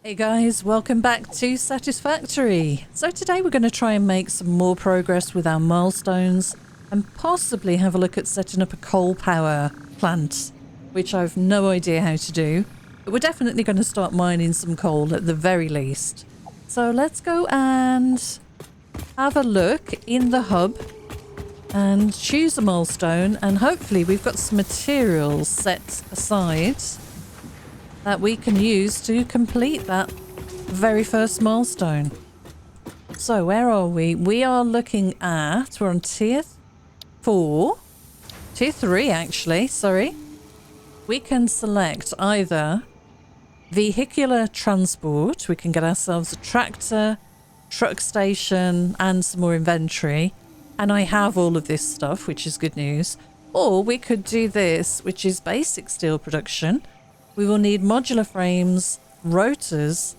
Hey guys, welcome back to Satisfactory. So today we're going to try and make some more progress with our milestones and possibly have a look at setting up a coal power plant, which I've no idea how to do, but we're definitely going to start mining some coal at the very least. So let's go and have a look in the hub and choose a milestone, and hopefully we've got some materials set aside that we can use to complete that very first milestone. So where are we? We are looking at, we're on tier 4, tier 3 actually, sorry. We can select either vehicular transport, we can get ourselves a tractor, truck station and some more inventory. And I have all of this stuff, which is good news. Or we could do this, which is basic steel production. We will need modular frames, rotors,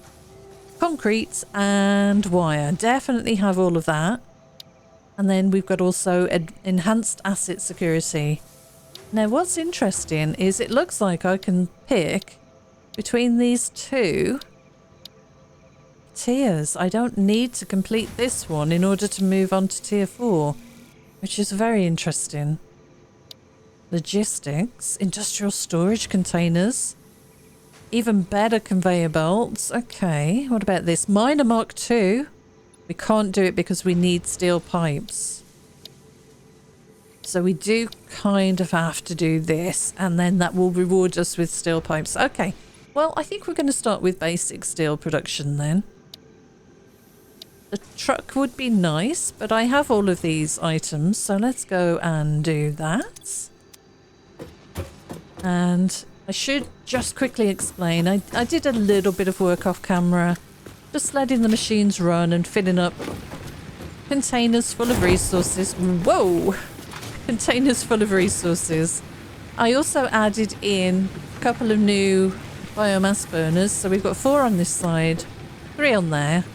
concrete and wire. Definitely have all of that. And then we've got also enhanced asset security. Now what's interesting is it looks like I can pick between these two tiers. I don't need to complete this one in order to move on to tier 4, which is very interesting. Logistics, industrial storage containers. Even better conveyor belts. Okay, what about this? Miner Mark II. We can't do it because we need steel pipes. So we do kind of have to do this, and then that will reward us with steel pipes. Okay, well, I think we're going to start with basic steel production then. The truck would be nice, but I have all of these items, so let's go and do that. And I should just quickly explain, I did a little bit of work off camera, just letting the machines run and filling up containers full of resources. Whoa! Containers full of resources. I also added in a couple of new biomass burners, so we've got 4 on this side, 3 on there,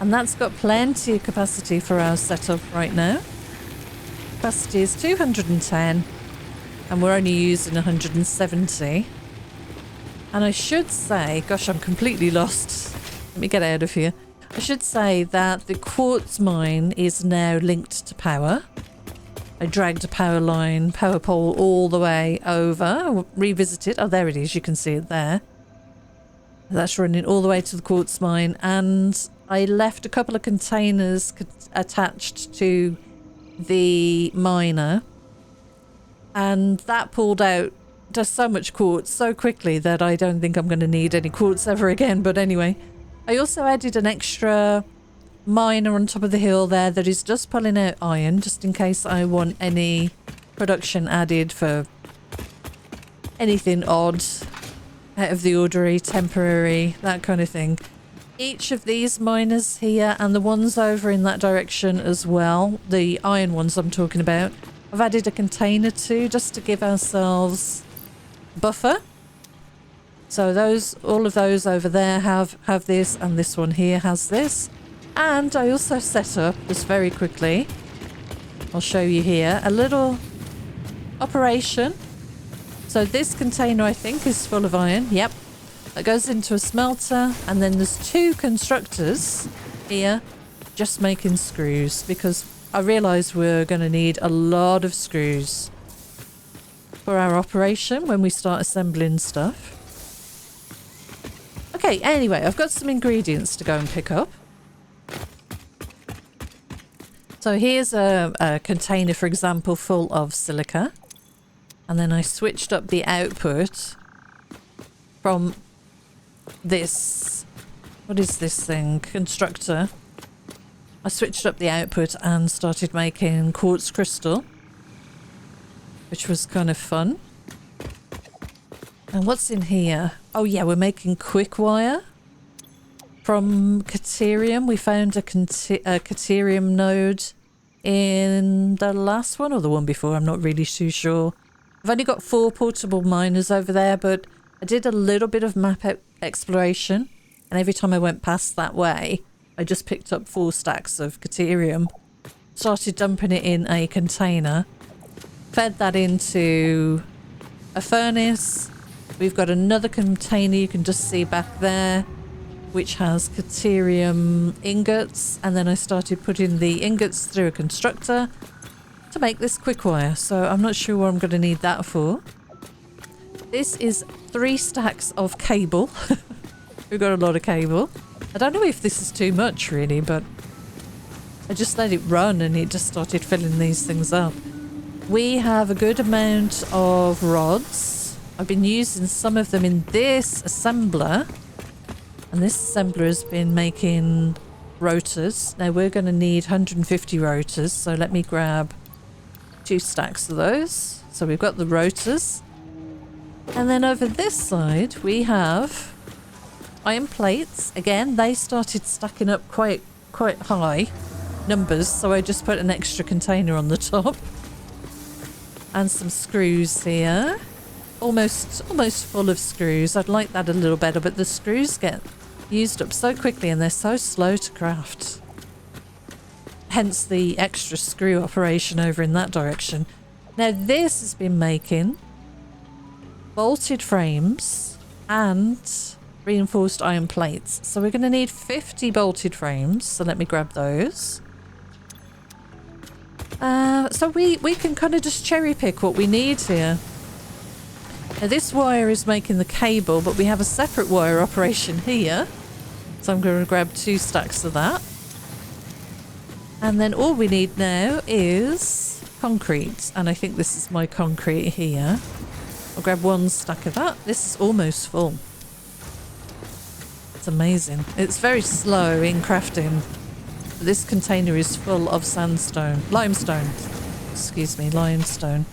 and that's got plenty of capacity for our setup right now. Capacity is 210. And we're only using 170. And I should say, gosh, I'm completely lost. Let me get out of here. I should say that the quartz mine is now linked to power. I dragged a power line, power pole all the way over, revisited. Oh, there it is. You can see it there. That's running all the way to the quartz mine. And I left a couple of containers attached to the miner. And that pulled out just so much quartz so quickly that I don't think I'm going to need any quartz ever again. But anyway, I also added an extra miner on top of the hill there that is just pulling out iron, just in case I want any production added for anything odd, out of the ordinary, temporary, that kind of thing. Each of these miners here and the ones over in that direction as well, the iron ones I'm talking about, I've added a container too, just to give ourselves buffer. So all of those over there have this, and this one here has this. And I also set up, just very quickly, I'll show you here, a little operation. So this container I think is full of iron, yep. That goes into a smelter, and then there's 2 constructors here just making screws, because I realised we're going to need a lot of screws for our operation when we start assembling stuff. Okay, anyway, I've got some ingredients to go and pick up. So here's a container, for example, full of silica. And then I switched up the output from this, what is this thing, constructor. I switched up the output and started making quartz crystal, which was kind of fun. And what's in here? Oh yeah, we're making quick wire from Caterium. We found a Caterium node in the last one or the one before, I'm not really too sure. I've only got 4 portable miners over there, but I did a little bit of map exploration, and every time I went past that way, I just picked up 4 stacks of Caterium, started dumping it in a container, fed that into a furnace. We've got another container you can just see back there. which has Caterium ingots, and then I started putting the ingots through a constructor to make this quick wire. So I'm not sure what I'm going to need that for. This is 3 stacks of cable. We've got a lot of cable. I don't know if this is too much really, but I just let it run and it just started filling these things up. We have a good amount of rods. I've been using some of them in this assembler, and this assembler has been making rotors. Now we're going to need 150 rotors, so let me grab 2 stacks of those. So we've got the rotors, and then over this side we have iron plates. Again, they started stacking up quite high numbers, so I just put an extra container on the top. And some screws here. Almost full of screws. I'd like that a little better, but the screws get used up so quickly and they're so slow to craft. Hence the extra screw operation over in that direction. Now this has been making bolted frames and reinforced iron plates. So we're going to need 50 bolted frames. So let me grab those. So we can kind of just cherry pick what we need here. Now this wire is making the cable, but we have a separate wire operation here. So I'm going to grab 2 stacks of that. And then all we need now is concrete. And I think this is my concrete here. I'll grab 1 stack of that. This is almost full. It's amazing. It's very slow in crafting. This container is full of limestone. Excuse me, limestone.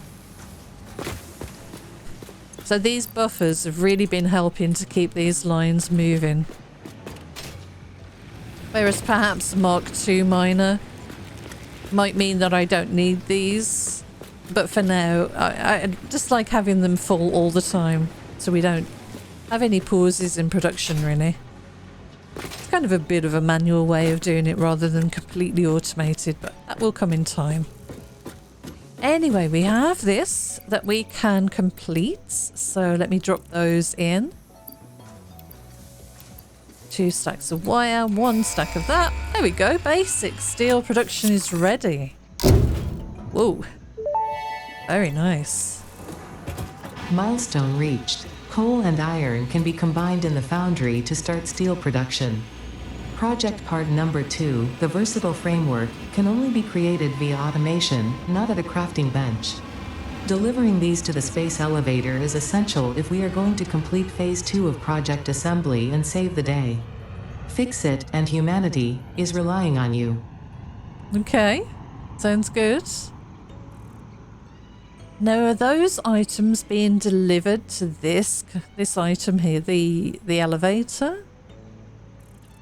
So these buffers have really been helping to keep these lines moving. Whereas perhaps Mark II miner might mean that I don't need these. But for now, I just like having them full all the time, so we don't have any pauses in production really. It's kind of a bit of a manual way of doing it rather than completely automated, but that will come in time. Anyway, we have this that we can complete, so let me drop those in. 2 stacks of wire, 1 stack of that. There we go, basic steel production is ready. Whoa, very nice. Milestone reached. Coal and iron can be combined in the foundry to start steel production. Project part number 2, the versatile framework, can only be created via automation, not at a crafting bench. Delivering these to the space elevator is essential if we are going to complete phase 2 of project assembly and save the day. Fix It and humanity is relying on you. Okay, sounds good. Now, are those items being delivered to this item here, the elevator?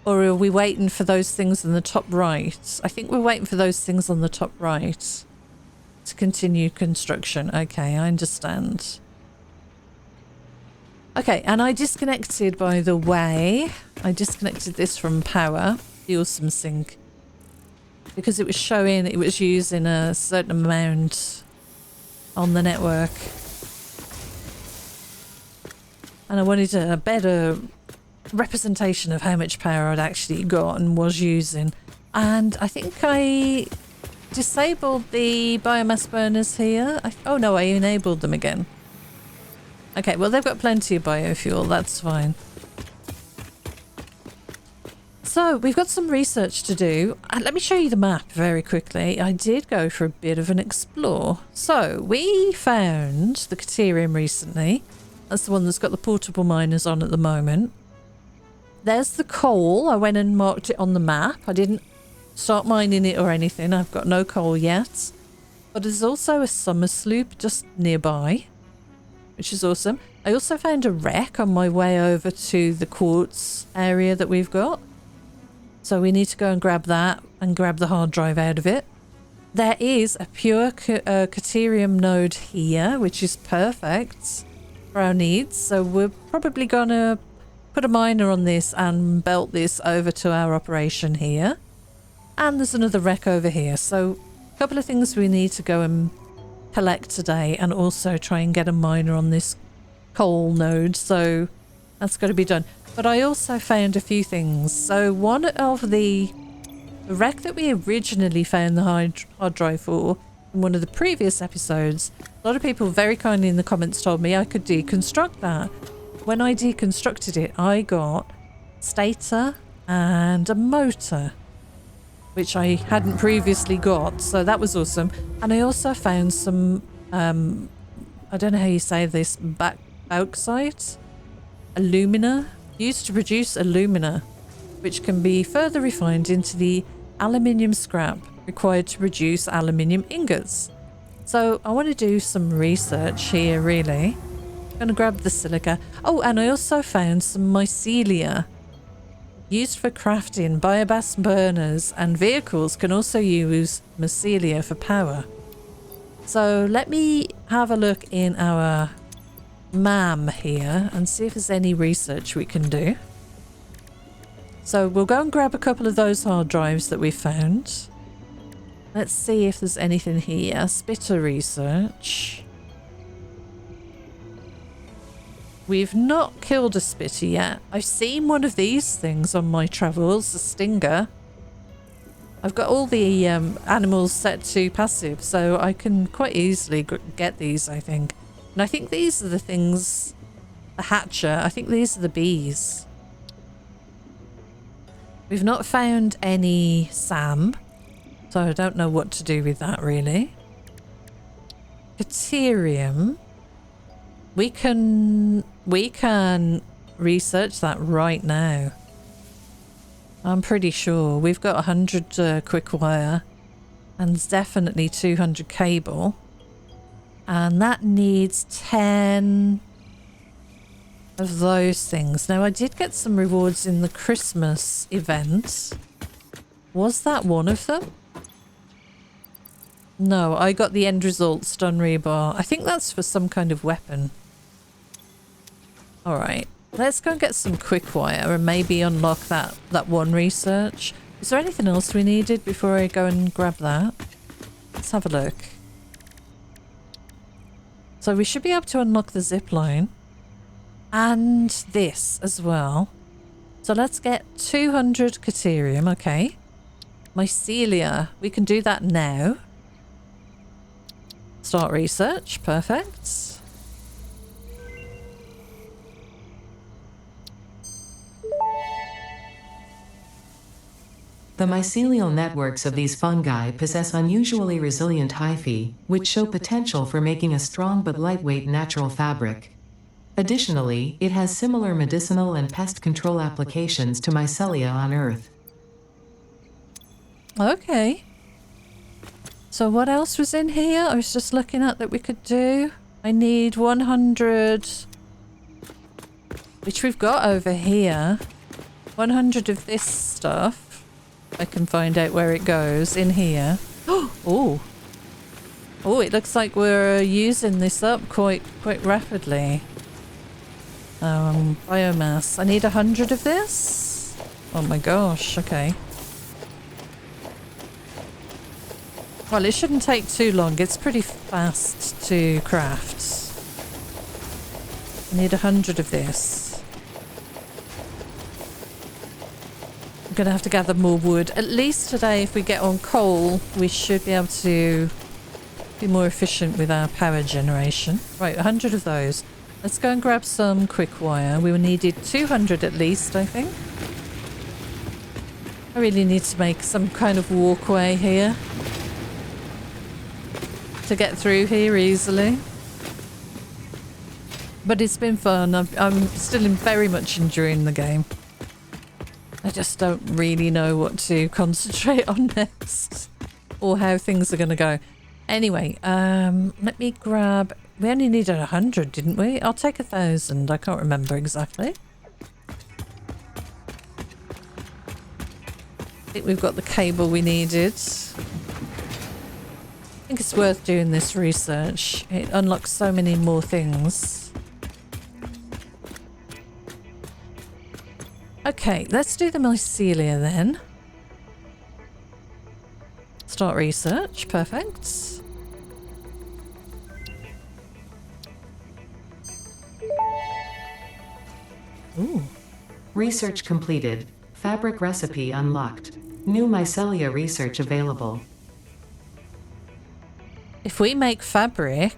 Or are we waiting for those things in the top right? I think we're waiting for those things on the top right to continue construction. Okay, I understand. Okay, and I disconnected, by the way. I disconnected this from power, the awesome sink, because it was showing it was using a certain amount on the network, and I wanted a better representation of how much power I'd actually got and was using. And I think I disabled the biomass burners here. Oh no, I enabled them again. Okay, well they've got plenty of biofuel, that's fine. So we've got some research to do. Let me show you the map very quickly. I did go for a bit of an explore. So we found the Caterium recently. That's the one that's got the portable miners on at the moment. There's the coal. I went and marked it on the map. I didn't start mining it or anything. I've got no coal yet. But there's also a summer sloop just nearby, which is awesome. I also found a wreck on my way over to the quartz area that we've got. So we need to go and grab that and grab the hard drive out of it. There is a pure Caterium node here, which is perfect for our needs. So we're probably going to put a miner on this and belt this over to our operation here. And there's another wreck over here. So a couple of things we need to go and collect today, and also try and get a miner on this coal node. So that's got to be done. But I also found a few things. So one of the wreck that we originally found the hard drive for in one of the previous episodes, a lot of people very kindly in the comments told me I could deconstruct that. When I deconstructed it, I got stator and a motor, which I hadn't previously got, so that was awesome. And I also found some, I don't know how you say this, bauxite, alumina, used to produce alumina, which can be further refined into the aluminium scrap required to produce aluminium ingots. So I want to do some research here, really. I'm going to grab the silica. Oh, and I also found some mycelia. Used for crafting, biomass burners and vehicles can also use mycelia for power. So let me have a look in our MAM here and see if there's any research we can do. So we'll go and grab a couple of those hard drives that we found. Let's see if there's anything here. Spitter research. We've not killed a spitter yet. I've seen one of these things on my travels, a stinger. I've got all the animals set to passive, so I can quite easily get these, I think. And I think these are the things, a hatcher. I think these are the bees. We've not found any SAM, so I don't know what to do with that really. Caterium. We can research that right now. I'm pretty sure. We've got 100 quick wire and definitely 200 cable. And that needs 10 of those things. Now, I did get some rewards in the Christmas event. Was that one of them? No, I got the end result stun rebar. I think that's for some kind of weapon. Alright, let's go and get some quick wire and maybe unlock that one research. Is there anything else we needed before I go and grab that? Let's have a look. So we should be able to unlock the zip line. And this as well. So let's get 200 Caterium, okay. Mycelia, we can do that now. Start research, perfect. The mycelial networks of these fungi possess unusually resilient hyphae, which show potential for making a strong but lightweight natural fabric. Additionally, it has similar medicinal and pest control applications to mycelia on Earth. Okay. So what else was in here? I was just looking at that we could do. I need 100, which we've got over here. 100 of this stuff. I can find out where it goes in here. Oh, it looks like we're using this up quite rapidly. Biomass. I need 100 of this. Oh my gosh. Okay. Well, it shouldn't take too long. It's pretty fast to craft. I need 100 of this. I'm going to have to gather more wood. At least today, if we get on coal, we should be able to be more efficient with our power generation. Right, 100 of those. Let's go and grab some quick wire. We needed 200 at least, I think. I really need to make some kind of walkway here to get through here easily. But it's been fun. I'm still very much enjoying the game. I just don't really know what to concentrate on next or how things are going to go. Anyway, let me grab... We only needed 100, didn't we? I'll take 1,000. I can't remember exactly. I think we've got the cable we needed. I think it's worth doing this research. It unlocks so many more things. Okay, let's do the mycelia then. Start research, perfect. Ooh, Research completed. Fabric recipe unlocked. New mycelia research available. If we make fabric...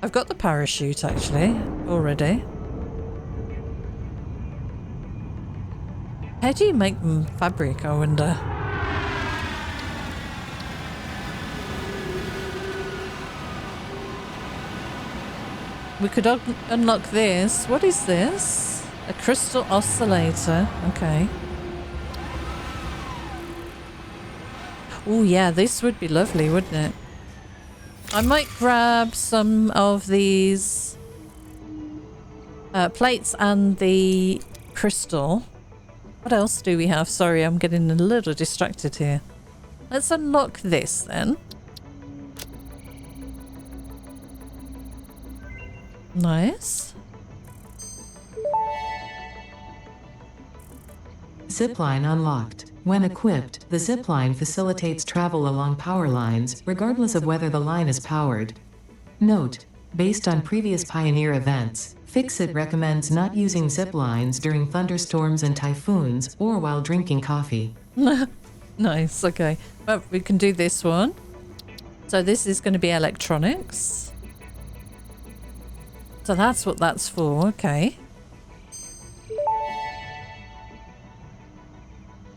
I've got the parachute actually, already. How do you make fabric, I wonder? We could unlock this. What is this? A crystal oscillator. Okay. Oh yeah, this would be lovely, wouldn't it? I might grab some of these plates and the crystal. What else do we have? Sorry, I'm getting a little distracted here. Let's unlock this then. Nice. Zipline unlocked. When equipped, the zipline facilitates travel along power lines, regardless of whether the line is powered. Note: based on previous Pioneer events, Fixit recommends not using ziplines during thunderstorms and typhoons, or while drinking coffee. Nice, okay. Well, we can do this one. So this is going to be electronics. So that's what that's for, okay.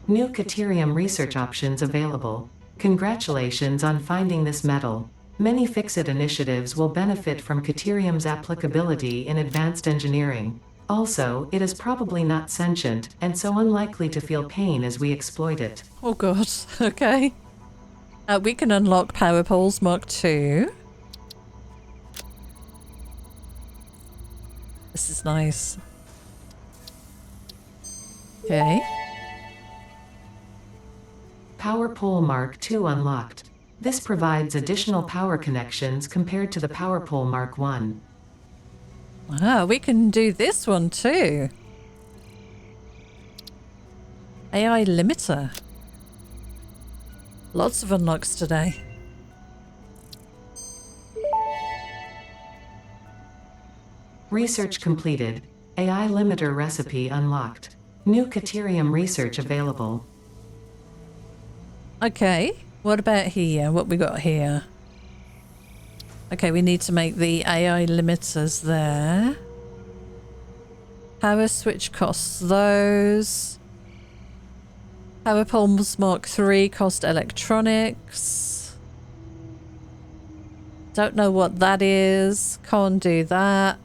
New Caterium research options available. Congratulations on finding this metal. Many Fixit initiatives will benefit from Caterium's applicability in advanced engineering. Also, it is probably not sentient, and so unlikely to feel pain as we exploit it. Oh god, okay. We can unlock Power Poles Mark II. This is nice. Okay. Power Pole Mark II unlocked. This provides additional power connections compared to the Power Pole Mark I. Ah, we can do this one too. AI limiter. Lots of unlocks today. Research completed. AI limiter recipe unlocked. New Caterium research available. Okay, what about here? What we got here? Okay, we need to make the AI limiters there. Power switch costs those. Power poles Mark III cost electronics. Don't know what that is. Can't do that.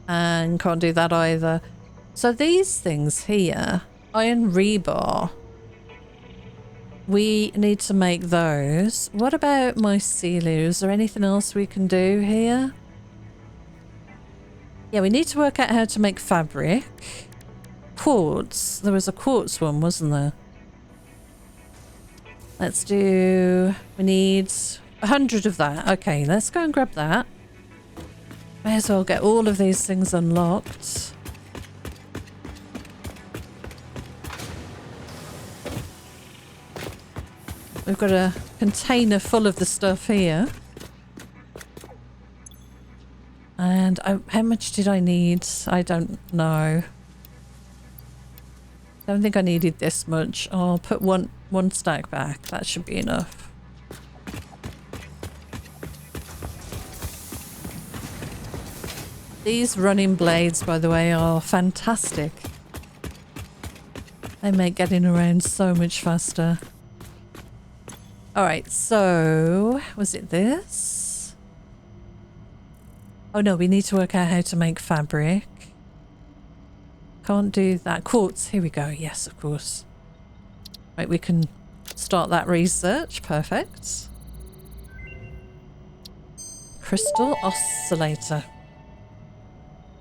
And can't do that either. So these things here, iron rebar. We need to make those. What about mycelia? Is there anything else we can do here? Yeah, we need to work out how to make fabric. Quartz. There was a quartz one, wasn't there? Let's do... We need 100 of that. Okay, let's go and grab that. May as well get all of these things unlocked. We've got a container full of the stuff here. And how much did I need? I don't know. Don't think I needed this much. I'll put one stack back. That should be enough. These running blades, by the way, are fantastic. They make getting around so much faster. Alright, so... was it this? Oh no, we need to work out how to make fabric. Can't do that. Quartz, here we go. Yes, of course. Right, we can start that research. Perfect. Crystal oscillator.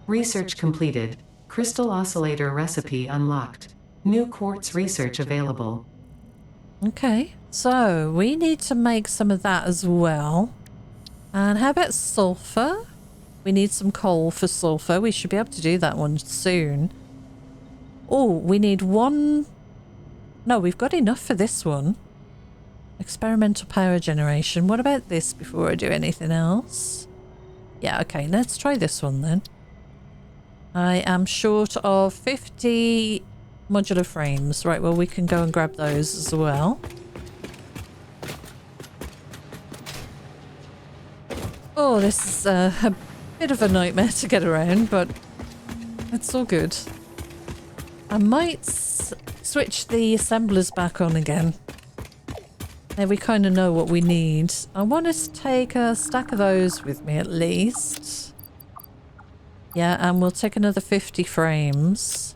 Research completed. Crystal oscillator recipe unlocked. New quartz research available. Okay, so we need to make some of that as well. And how about sulfur? We need some coal for sulfur. We should be able to do that one soon. Oh, we need one... No, we've got enough for this one. Experimental power generation. What about this before I do anything else? Yeah, okay, let's try this one then. I am short of 50 modular frames. Right, well, we can go and grab those as well. Oh, this is a bit of a nightmare to get around, but it's all good. I might switch the assemblers back on again. There we kind of know what we need. I want to take a stack of those with me at least. Yeah, and we'll take another 50 frames.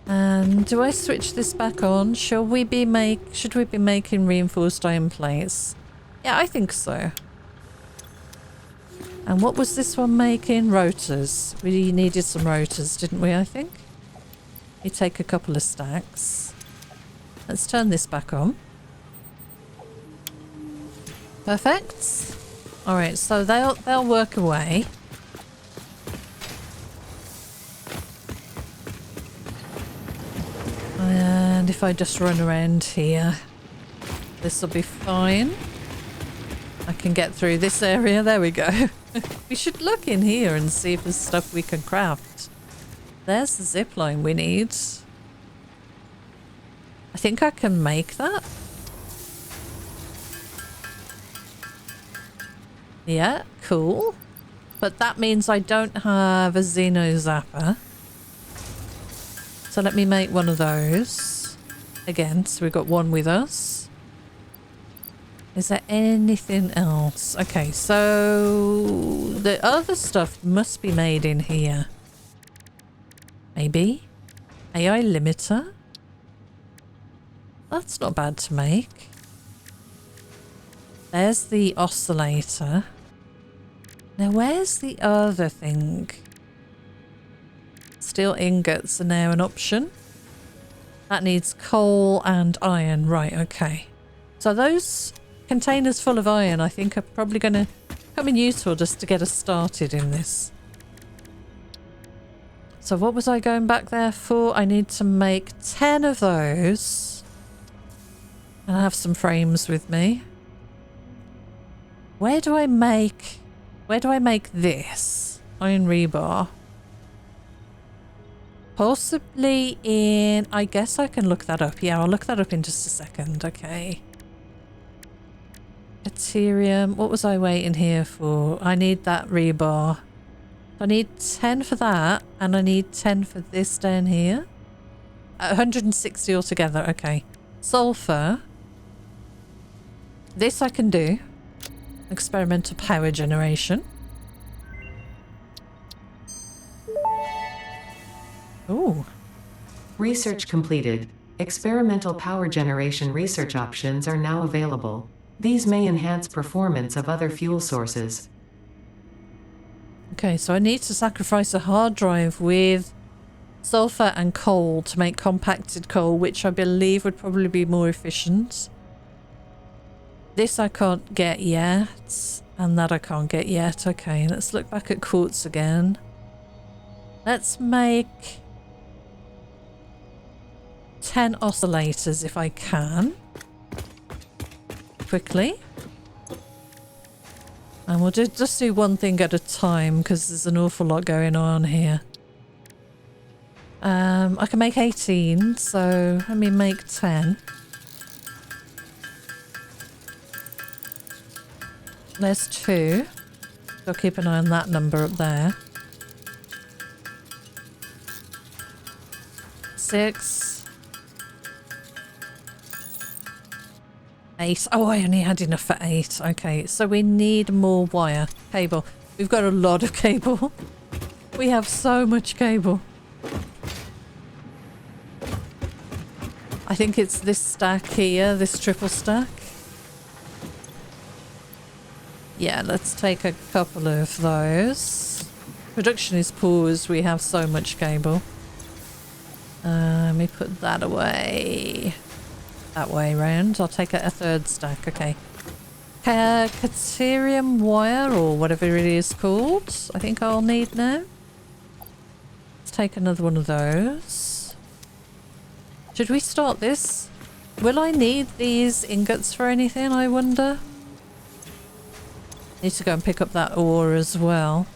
And do I switch this back on? Should we be making reinforced iron plates? Yeah, I think so. And what was this one making? Rotors. We needed some rotors, didn't we, I think? You take a couple of stacks. Let's turn this back on. Perfect. Alright, so they'll work away. And if I just run around here, this will be fine. I can get through this area. There we go. We should look in here and see if there's stuff we can craft. There's the zip line we need. I think I can make that. Yeah, cool. But that means I don't have a Xeno Zapper. So let me make one of those. Again, so we've got one with us. Is there anything else? Okay, so the other stuff must be made in here. Maybe? AI limiter? That's not bad to make. There's the oscillator. Now where's the other thing? Steel ingots are now an option. That needs coal and iron. Right, okay. So those containers full of iron I think are probably going to come in useful just to get us started in this. So what was I going back there for? I need to make 10 of those. And I have some frames with me. Where do I make this? Iron rebar. Possibly in... I guess I can look that up. Yeah, I'll look that up in just a second. Okay. Caterium. What was I waiting here for? I need that rebar. I need 10 for that, and I need 10 for this down here. 160 altogether. Okay. Sulfur. This I can do. Experimental power generation. Ooh. Research completed. Experimental power generation research options are now available. These may enhance performance of other fuel sources. Okay, so I need to sacrifice a hard drive with sulfur and coal to make compacted coal, which I believe would probably be more efficient. This I can't get yet, and that I can't get yet. Okay, let's look back at quartz again. Let's make 10 oscillators if I can. Quickly. And we'll just do one thing at a time because there's an awful lot going on here. I can make 18, so let me make 10. There's 2. I'll keep an eye on that number up there. 6. 8. Oh, I only had enough for 8. Okay, so we need more wire. Cable. We've got a lot of cable. We have so much cable. I think it's this stack here, this triple stack. Yeah, let's take a couple of those. Production is paused. We have so much cable. Let me put that away. That way round. I'll take a third stack. Okay. Caterium wire or whatever it is called. I think I'll need now. Let's take another one of those. Should we start this? Will I need these ingots for anything, I wonder? Need to go and pick up that ore as well.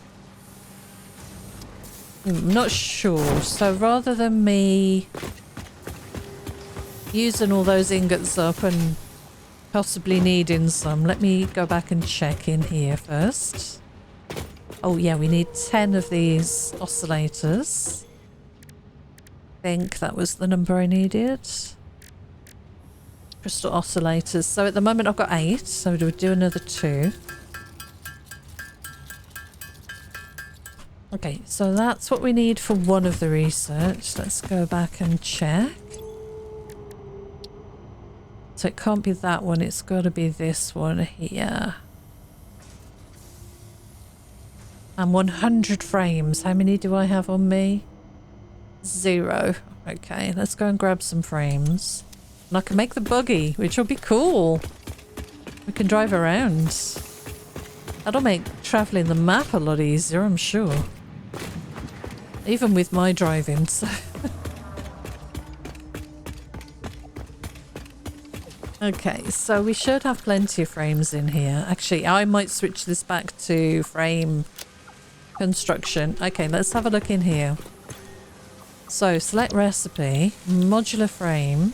I'm not sure. So rather than me using all those ingots up and possibly needing some, let me go back and check in here first. Oh yeah, we need 10 of these oscillators. I think that was the number I needed. Crystal oscillators. So at the moment I've got 8, so we'll do another 2. Okay, so that's what we need for one of the research. Let's go back and check. So it can't be that one, it's got to be this one here. And 100 frames. How many do I have on me? 0. Okay, let's go and grab some frames. And I can make the buggy, which will be cool. We can drive around. That'll make travelling the map a lot easier, I'm sure. Even with my driving, so... Okay, so we should have plenty of frames in here. Actually, I might switch this back to frame construction. Okay, let's have a look in here. So, select recipe, modular frame.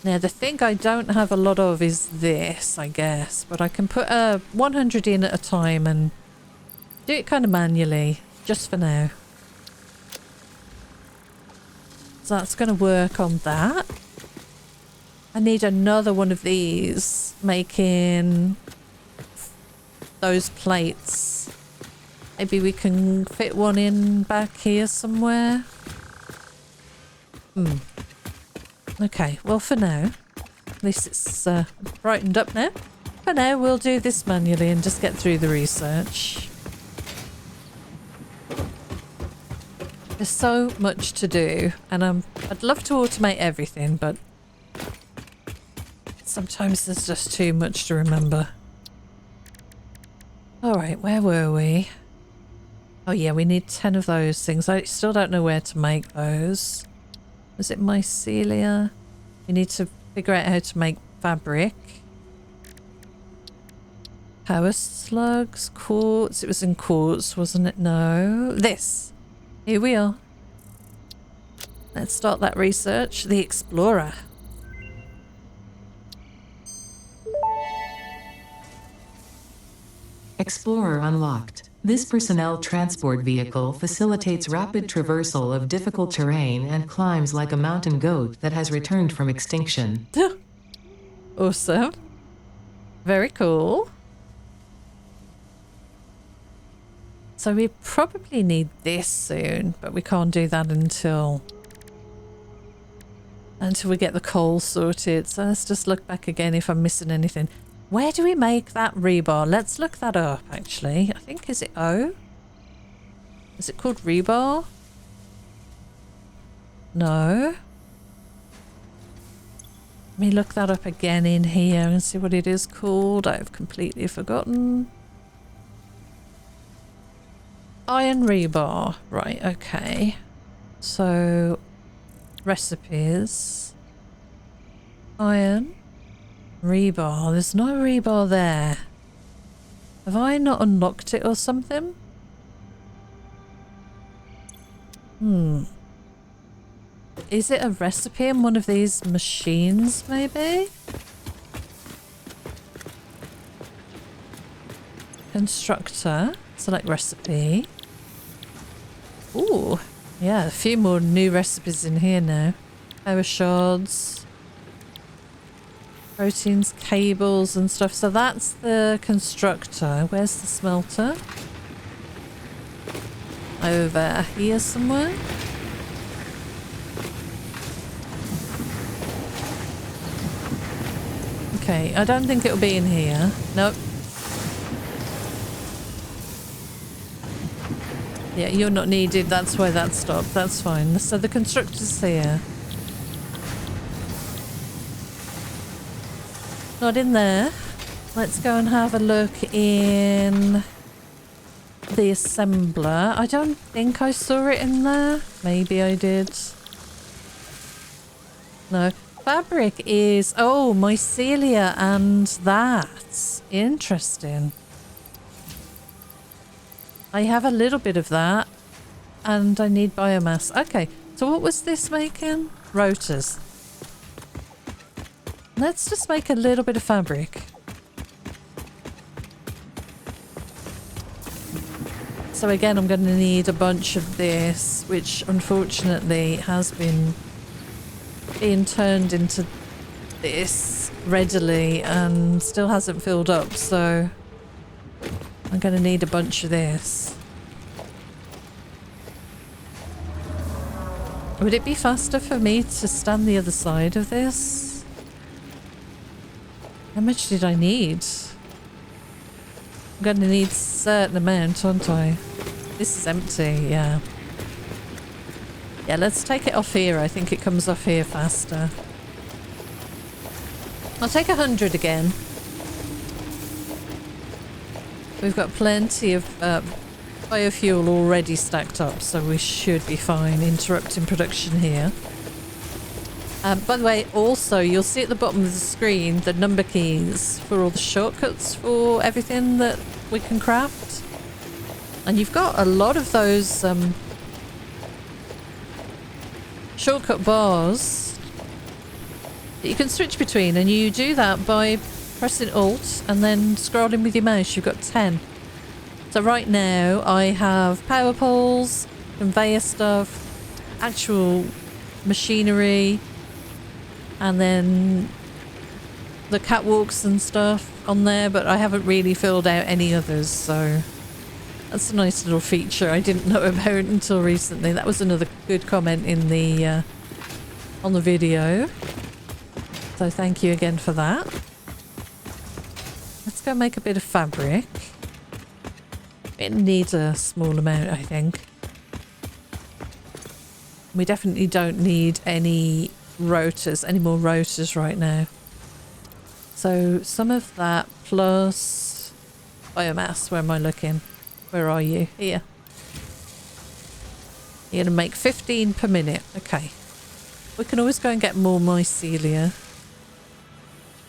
Now, the thing I don't have a lot of is this, I guess. But I can put 100 in at a time and do it kind of manually, just for now. So that's going to work on that. I need another one of these, making those plates. Maybe we can fit one in back here somewhere. Okay, well for now, at least it's brightened up now. For now, we'll do this manually and just get through the research. There's so much to do, and I'd love to automate everything, but sometimes there's just too much to remember. Alright, where were we? Oh yeah, we need 10 of those things. I still don't know where to make those. Was it mycelia? We need to figure out how to make fabric. Power slugs, quartz. It was in quartz, wasn't it? No. This. Here we are. Let's start that research. The Explorer. Explorer unlocked. This personnel transport vehicle facilitates rapid traversal of difficult terrain and climbs like a mountain goat that has returned from extinction. Awesome. Very cool. So we probably need this soon, but we can't do that until we get the coal sorted. So let's just look back again if I'm missing anything. Where do we make that rebar? Let's look that up, actually. I think, is it O? Is it called rebar? No. Let me look that up again in here and see what it is called. I've completely forgotten. Iron rebar. Right, okay. So, recipes. Iron. Rebar. There's no rebar there. Have I not unlocked it or something? Is it a recipe in one of these machines, maybe? Constructor. Select recipe. Ooh. Yeah, a few more new recipes in here now. Power shards. Proteins, cables and stuff. So that's the constructor. Where's the smelter? Over here somewhere. Okay, I don't think it'll be in here. Nope. Yeah, you're not needed. That's why that stopped. That's fine. So the constructor's here. Not in there. Let's go and have a look in the assembler. I don't think I saw it in there. Maybe I did. No. Fabric is... Oh, mycelia and that. Interesting. I have a little bit of that. And I need biomass. Okay, so what was this making? Rotors. Let's just make a little bit of fabric. So again, I'm going to need a bunch of this, which unfortunately has been being turned into this readily and still hasn't filled up. So I'm going to need a bunch of this. Would it be faster for me to stand the other side of this? How much did I need? I'm going to need a certain amount, aren't I? This is empty, yeah. Yeah, let's take it off here. I think it comes off here faster. I'll take 100 again. We've got plenty of biofuel already stacked up, so we should be fine interrupting production here. By the way, also, you'll see at the bottom of the screen the number keys for all the shortcuts for everything that we can craft. And you've got a lot of those shortcut bars that you can switch between, and you do that by pressing Alt and then scrolling with your mouse. You've got 10. So right now I have power poles, conveyor stuff, actual machinery, and then the catwalks and stuff on there, but I haven't really filled out any others, so that's a nice little feature I didn't know about until recently. That was another good comment in the on the video, so thank you again for that. Let's go make a bit of fabric. It needs a small amount, I think. We definitely don't need any rotors, any more rotors right now. So some of that plus biomass. Where am I looking? Where are you? Here. You're going to make 15 per minute. Okay. We can always go and get more mycelia.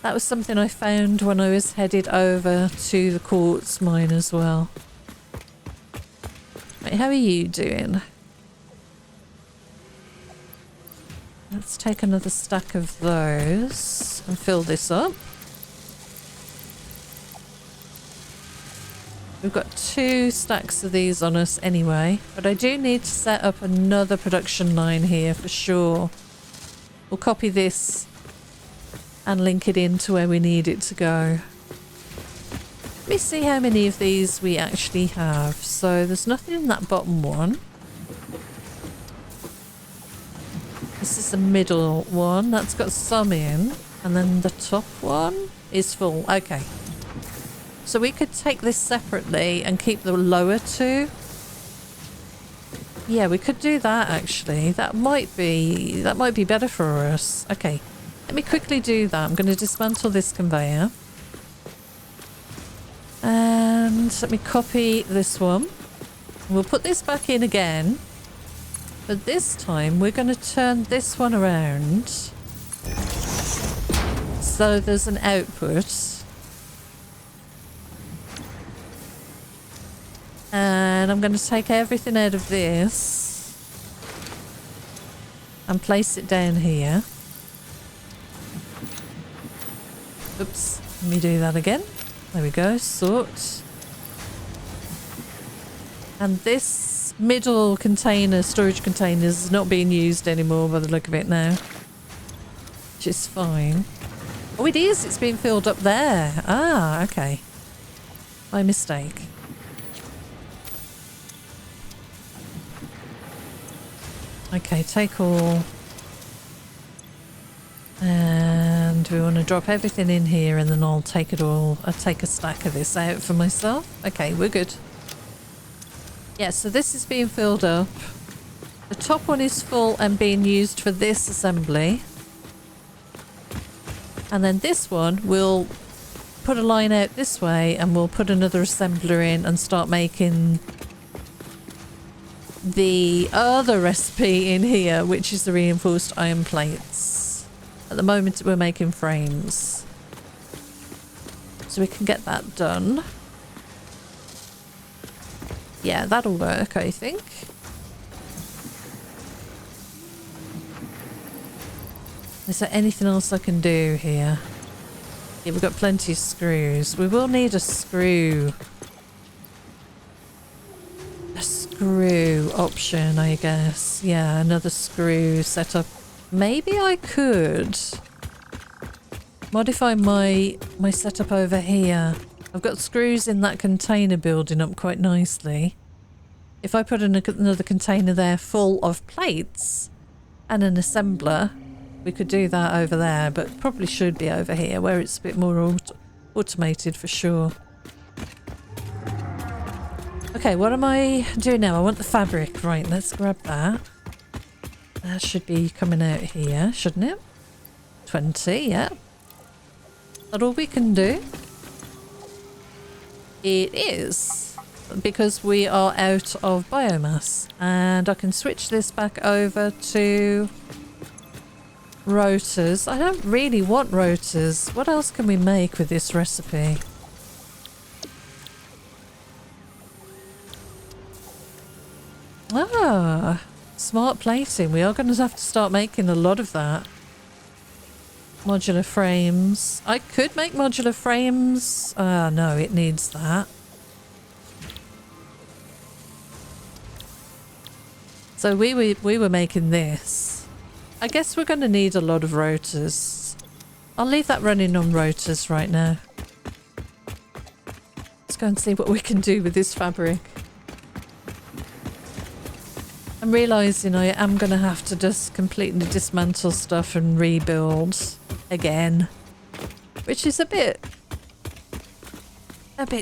That was something I found when I was headed over to the quartz mine as well. Right, how are you doing? Let's take another stack of those and fill this up. We've got 2 stacks of these on us anyway, but I do need to set up another production line here for sure. We'll copy this and link it into where we need it to go. Let me see how many of these we actually have. So there's nothing in that bottom one. This is the middle one. That's got some in. And then the top one is full. Okay. So we could take this separately and keep the lower 2. Yeah, we could do that actually. That might be better for us. Okay. Let me quickly do that. I'm going to dismantle this conveyor. And let me copy this one. We'll put this back in again. But this time we're going to turn this one around. So there's an output. And I'm going to take everything out of this and place it down here. Oops, let me do that again. There we go, sort. And this middle container, storage container, is not being used anymore by the look of it now. Which is fine. Oh, it is! It's been filled up there. Ah, okay. My mistake. Okay, take all. And we want to drop everything in here, and then I'll take it all. I'll take a stack of this out for myself. Okay, we're good. Yeah, so this is being filled up. The top one is full and being used for this assembly. And then this one, we'll put a line out this way and we'll put another assembler in and start making the other recipe in here, which is the reinforced iron plates. At the moment we're making frames. So we can get that done. Yeah, that'll work, I think. Is there anything else I can do here? Yeah, we've got plenty of screws. We will need a screw. A screw option, I guess. Yeah, another screw setup. Maybe I could modify my setup over here. I've got screws in that container building up quite nicely. If I put another container there full of plates and an assembler, we could do that over there, but probably should be over here where it's a bit more automated for sure. Okay, what am I doing now? I want the fabric. Right, let's grab that. That should be coming out here, shouldn't it? 20, yeah. That all we can do? It is, because we are out of biomass. And I can switch this back over to rotors. I don't really want rotors. What else can we make with this recipe? Ah, smart plating. We are going to have to start making a lot of that. Modular frames. I could make modular frames. No, it needs that. So we were making this. I guess we're going to need a lot of rotors. I'll leave that running on rotors right now. Let's go and see what we can do with this fabric. I'm realising I am going to have to just completely dismantle stuff and rebuild again. Which is a bit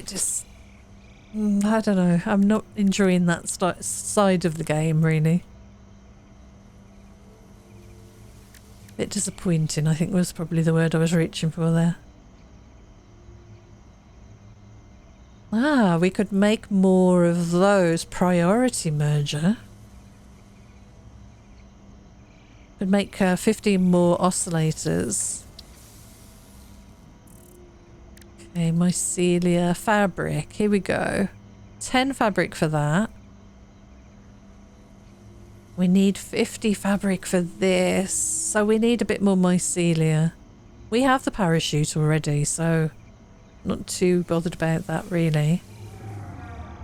just... I don't know. I'm not enjoying that side of the game, really. Bit disappointing, I think was probably the word I was reaching for there. Ah, we could make more of those. Priority merger. Could make 15 more oscillators. Okay, mycelia fabric. Here we go. 10 fabric for that. We need 50 fabric for this. So we need a bit more mycelia. We have the parachute already, so not too bothered about that really.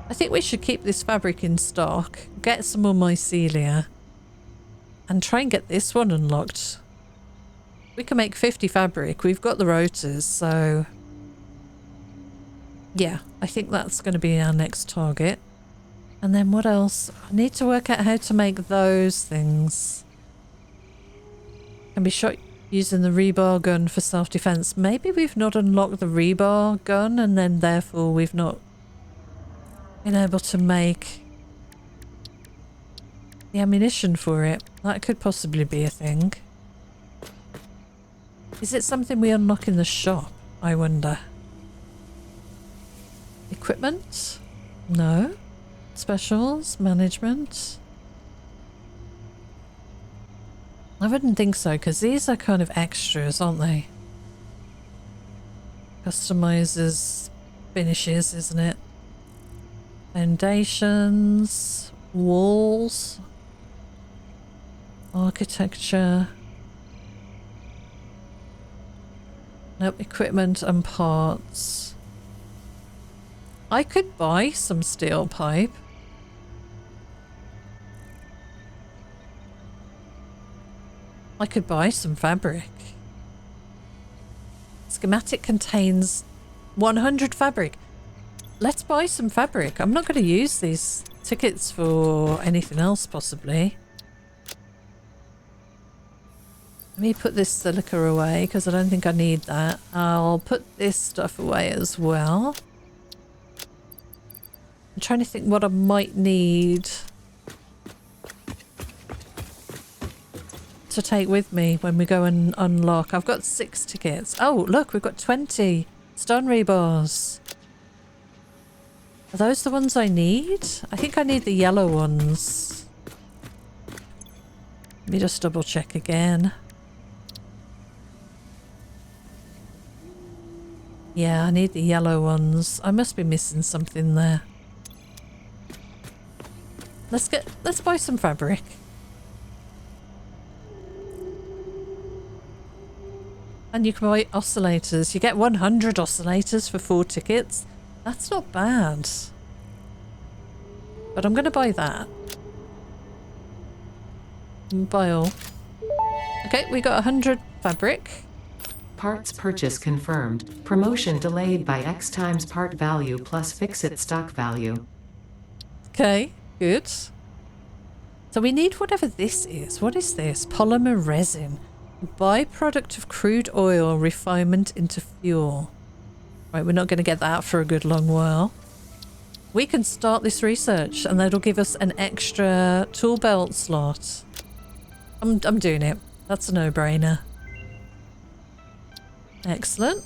I think we should keep this fabric in stock, get some more mycelia, and try and get this one unlocked. We can make 50 fabric. We've got the rotors, so yeah, I think that's going to be our next target. And then what else? I need to work out how to make those things. Can be shot using the rebar gun for self-defense. Maybe we've not unlocked the rebar gun and then therefore we've not been able to make the ammunition for it. That could possibly be a thing. Is it something we unlock in the shop? I wonder. Equipment? No. Specials? Management? I wouldn't think so, because these are kind of extras, aren't they? Customizers, finishes, isn't it? Foundations, walls, architecture. Nope, equipment and parts. I could buy some steel pipe. I could buy some fabric. Schematic contains 100 fabric. Let's buy some fabric. I'm not going to use these tickets for anything else, possibly. Let me put this silica away, because I don't think I need that. I'll put this stuff away as well. I'm trying to think what I might need to take with me when we go and unlock. I've got 6 tickets. Oh, look, we've got 20 stone rebars. Are those the ones I need? I think I need the yellow ones. Let me just double check again. Yeah, I need the yellow ones. I must be missing something there. Let's buy some fabric. And you can buy oscillators. You get 100 oscillators for 4 tickets. That's not bad. But I'm going to buy that. Buy all. Okay, we got 100 fabric. Parts purchase confirmed. Promotion delayed by X times part value plus fix-it stock value. Okay, good. So we need whatever this is. What is this? Polymer resin. Byproduct of crude oil refinement into fuel. Right, we're not going to get that for a good long while. We can start this research and that'll give us an extra tool belt slot. I'm doing it. That's a no-brainer. Excellent.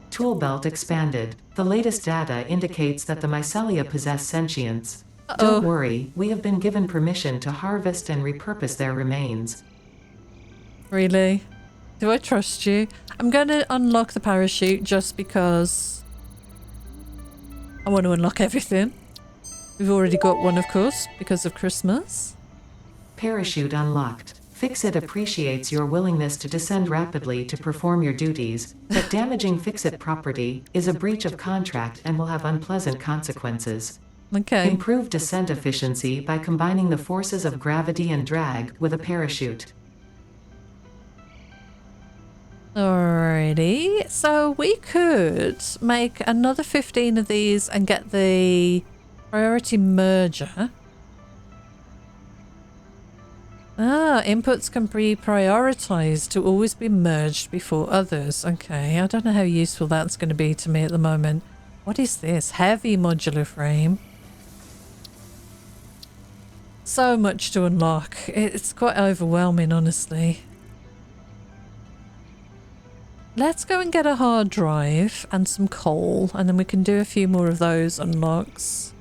Tool belt expanded. The latest data indicates that the mycelia possess sentience. Don't worry, we have been given permission to harvest and repurpose their remains. Really? Do I trust you? I'm going to unlock the parachute just because I want to unlock everything. We've already got one, of course, because of Christmas. Parachute unlocked. Fix-It appreciates your willingness to descend rapidly to perform your duties, but damaging Fix-It property is a breach of contract and will have unpleasant consequences. Okay. Improve descent efficiency by combining the forces of gravity and drag with a parachute. Alrighty. So we could make another 15 of these and get the priority merger. Ah, inputs can be prioritized to always be merged before others. Okay, I don't know how useful that's going to be to me at the moment. What is this? Heavy modular frame. So much to unlock. It's quite overwhelming, honestly. Let's go and get a hard drive and some coal, and then we can do a few more of those unlocks.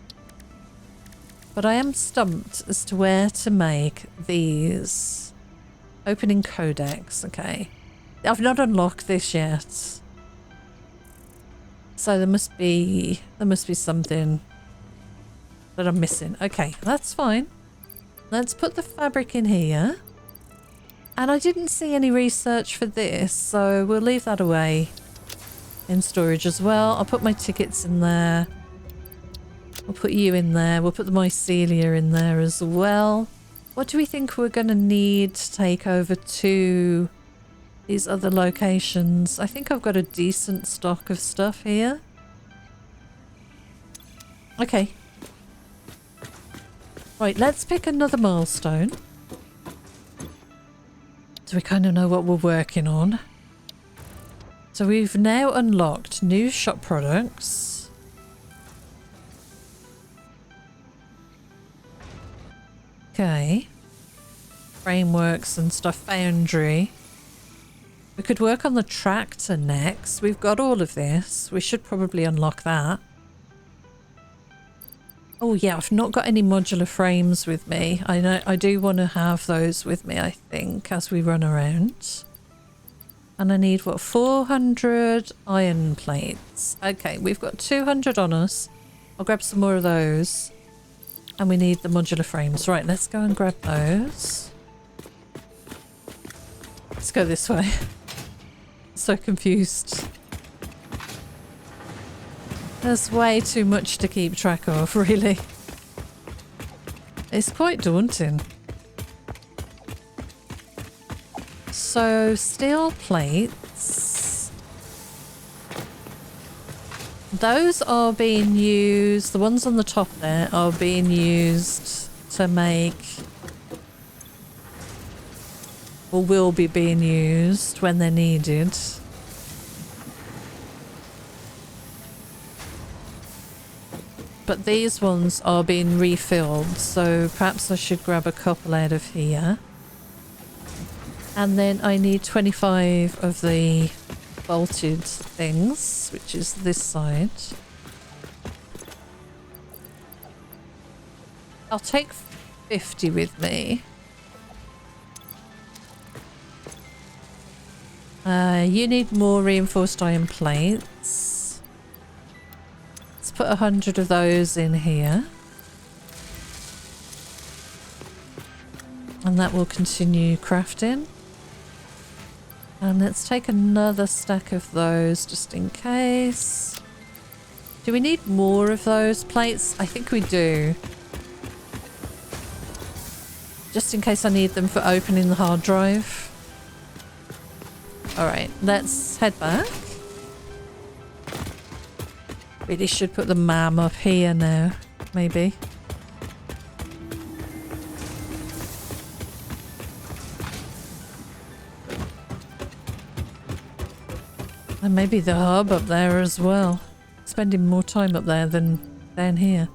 But I am stumped as to where to make these. Opening codex, okay. I've not unlocked this yet. So there must be something that I'm missing. Okay, that's fine. Let's put the fabric in here. And I didn't see any research for this, so we'll leave that away in storage as well. I'll put my tickets in there. We'll put you in there. We'll put the mycelia in there as well. What do we think we're going to need to take over to these other locations? I think I've got a decent stock of stuff here. Okay. Right, let's pick another milestone. So we kind of know what we're working on. So we've now unlocked new shop products. Okay. Frameworks and stuff. Foundry. We could work on the tractor next. We've got all of this. We should probably unlock that. Oh yeah, I've not got any modular frames with me. I know I do want to have those with me, I think, as we run around. And I need, what, 400 iron plates. Okay, we've got 200 on us. I'll grab some more of those. And we need the modular frames. Right, let's go and grab those. Let's go this way. So confused. There's way too much to keep track of, really. It's quite daunting. So, steel plates. Those are being used, the ones on the top there are being used to make, or will be being used when they're needed. But these ones are being refilled, so perhaps I should grab a couple out of here. And then I need 25 of the bolted things, which is this side. I'll take 50 with me. You need more reinforced iron plates. Let's put 100 of those in here. And that will continue crafting. And let's take another stack of those just in case. Do we need more of those plates? I think we do. Just in case I need them for opening the hard drive. Alright, let's head back. Really should put the MAM up here now, maybe. And maybe the hub up there as well. Spending more time up there than down here.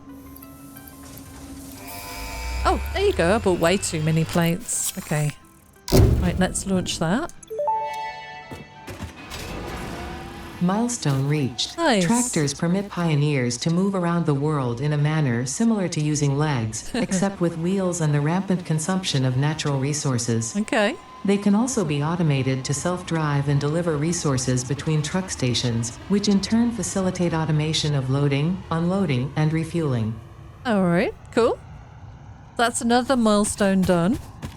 Oh, there you go. I bought way too many plates. Okay. Right, let's launch that. Milestone reached. Nice. Tractors permit pioneers to move around the world in a manner similar to using legs, except with wheels and the rampant consumption of natural resources. Okay. They can also be automated to self-drive and deliver resources between truck stations, which in turn facilitate automation of loading, unloading, and refueling. Alright, cool. That's another milestone done.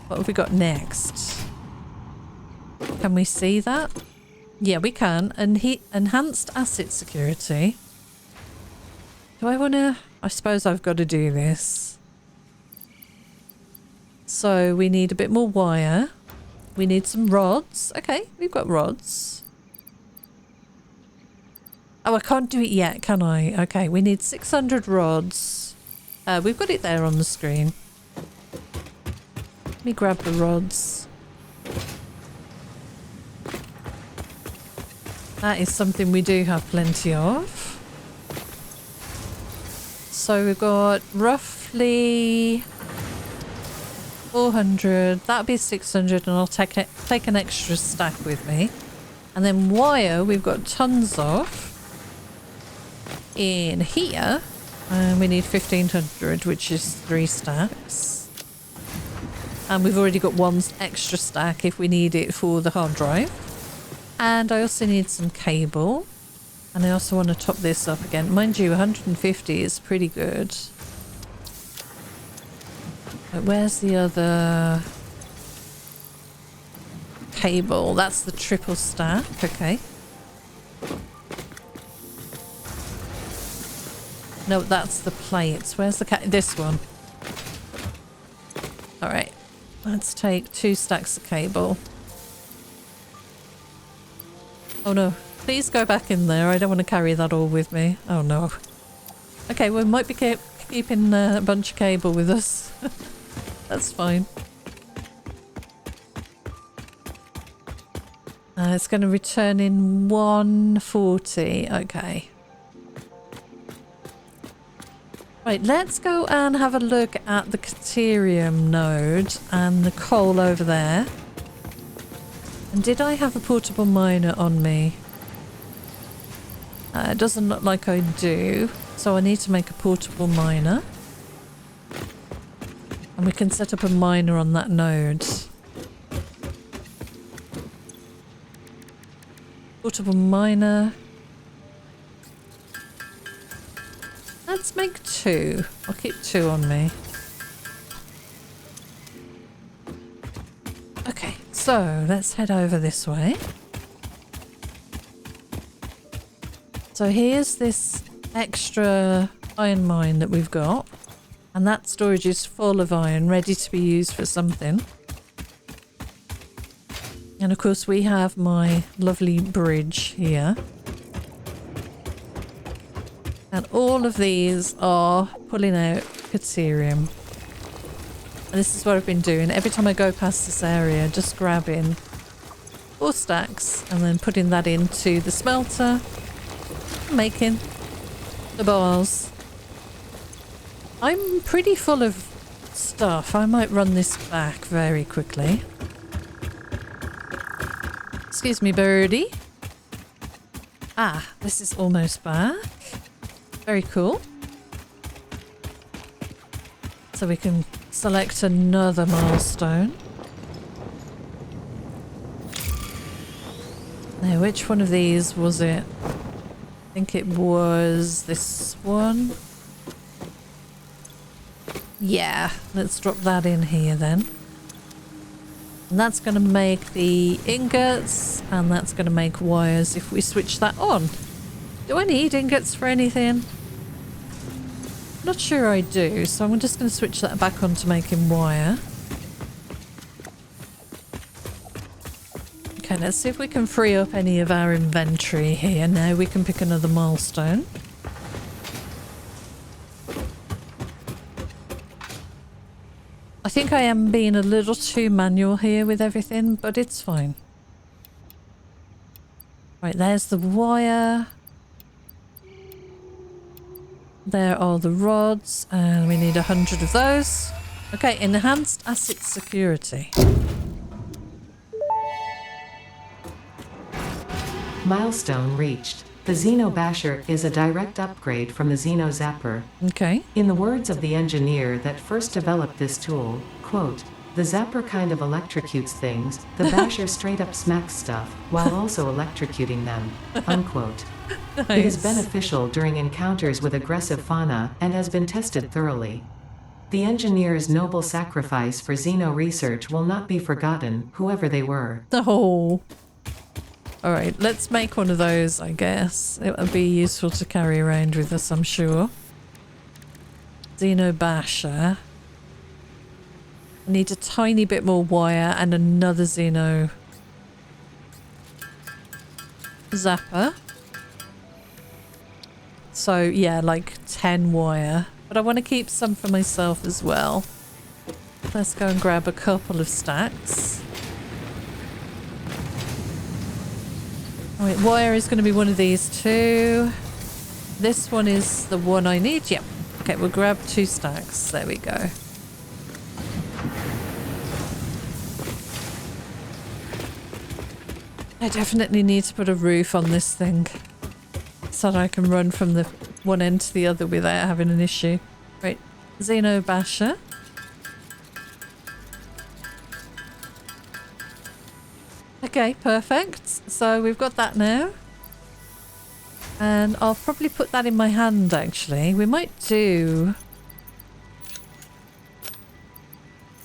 What have we got next? Can we see that? Yeah, we can. And enhanced asset security. Do I want to... I suppose I've got to do this. So we need a bit more wire. We need some rods. Okay, we've got rods. Oh, I can't do it yet, can I? Okay, we need 600 rods. We've got it there on the screen. Let me grab the rods. That is something we do have plenty of. So we've got roughly 400. That'll be 600, and I'll take an extra stack with me. And then wire, we've got tons of in here. And we need 1500, which is 3 stacks. And we've already got 1 extra stack if we need it for the hard drive. And I also need some cable. And I also want to top this up again. Mind you, 150 is pretty good. But where's the other cable? That's the triple stack. Okay. No, that's the plates. Where's the this one? Alright. Let's take 2 stacks of cable. Oh no. Please go back in there. I don't want to carry that all with me. Oh no. Okay, we might be keeping a bunch of cable with us. That's fine. It's going to return in 140. Okay. Right, let's go and have a look at the Caterium node and the coal over there. And did I have a portable miner on me? It doesn't look like I do, so I need to make a portable miner. And we can set up a miner on that node. Portable miner. Let's make 2. I'll keep 2 on me. Okay, so let's head over this way. So here's this extra iron mine that we've got. And that storage is full of iron, ready to be used for something. And of course we have my lovely bridge here. And all of these are pulling out Caterium. And this is what I've been doing. Every time I go past this area, just grabbing 4 stacks and then putting that into the smelter. Making the bars. I'm pretty full of stuff. I might run this back very quickly. Excuse me, birdie. Ah, this is almost back. Very cool. So we can select another milestone. Now, which one of these was it? think it was this one. Yeah, let's drop that in here then. And that's going to make the ingots, and that's going to make wires if we switch that on. Do I need ingots for anything? Not sure I do, so I'm just going to switch that back on to making wire. Okay, let's see if we can free up any of our inventory here. Now we can pick another milestone. I think I am being a little too manual here with everything, but it's fine. Right, there's the wire. There are the rods, and we need 100 of those. Okay, enhanced asset security. Milestone reached. The Xeno Basher is a direct upgrade from the Xeno Zapper. Okay. In the words of the engineer that first developed this tool, quote, "The Zapper kind of electrocutes things, the Basher straight up smacks stuff, while also electrocuting them," unquote. Nice. It is beneficial during encounters with aggressive fauna and has been tested thoroughly. The engineer's noble sacrifice for Xeno research will not be forgotten, whoever they were. Oh. Alright, let's make one of those, I guess. It would be useful to carry around with us, I'm sure. Xeno Basher. I need a tiny bit more wire and another Xeno Zapper. So, yeah, like 10 wire. But I want to keep some for myself as well. Let's go and grab a couple of stacks. Right, wire is going to be one of these two. This one is the one I need. Yep. Okay, we'll grab 2 stacks. There we go. I definitely need to put a roof on this thing so that I can run from the one end to the other without having an issue. Right, Xeno Basher. Okay, perfect. So we've got that now. And I'll probably put that in my hand, actually. We might do...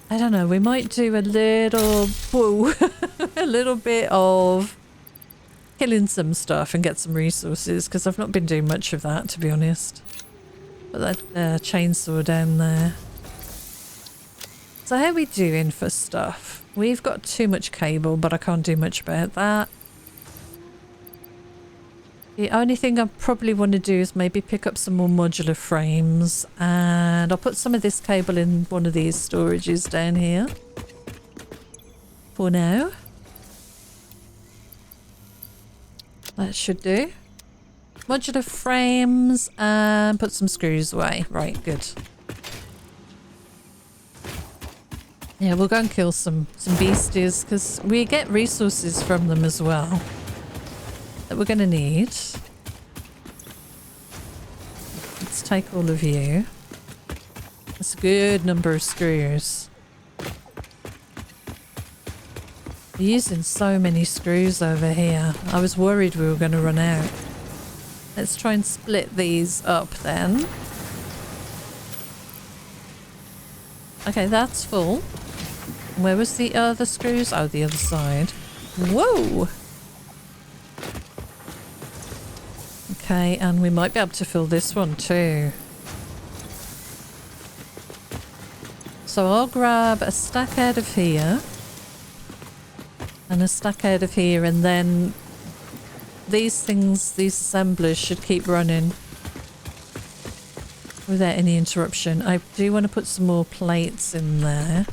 I don't know, we might do a little... Whoa! a little bit of killing some stuff and get some resources, because I've not been doing much of that, to be honest. Put that chainsaw down there. So how are we doing for stuff? We've got too much cable, but I can't do much about that. The only thing I probably want to do is maybe pick up some more modular frames, and I'll put some of this cable in one of these storages down here for now. That should do. Modular frames, and put some screws away. Right, good. Yeah, we'll go and kill some beasties, because we get resources from them as well that we're going to need. Let's take all of you. That's a good number of screws. We're using so many screws over here. I was worried we were going to run out. Let's try and split these up then. Okay, that's full. Where was the other screws? Oh, the other side. Whoa! Okay, and we might be able to fill this one too. So I'll grab a stack out of here. And a stack out of here, and then these things, these assemblers should keep running without any interruption. I do want to put some more plates in there.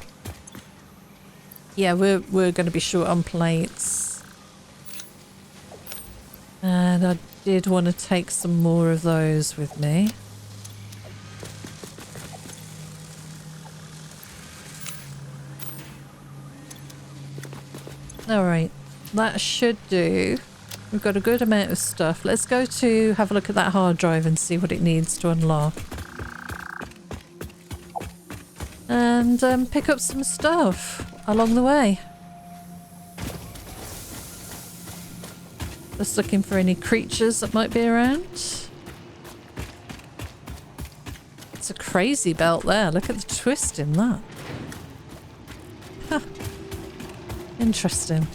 Yeah, we're going to be short on plates. And I did want to take some more of those with me. Alright, that should do. We've got a good amount of stuff. Let's go to have a look at that hard drive and see what it needs to unlock. And pick up some stuff along the way. Just looking for any creatures that might be around. It's a crazy belt there. Look at the twist in that. Huh. Interesting.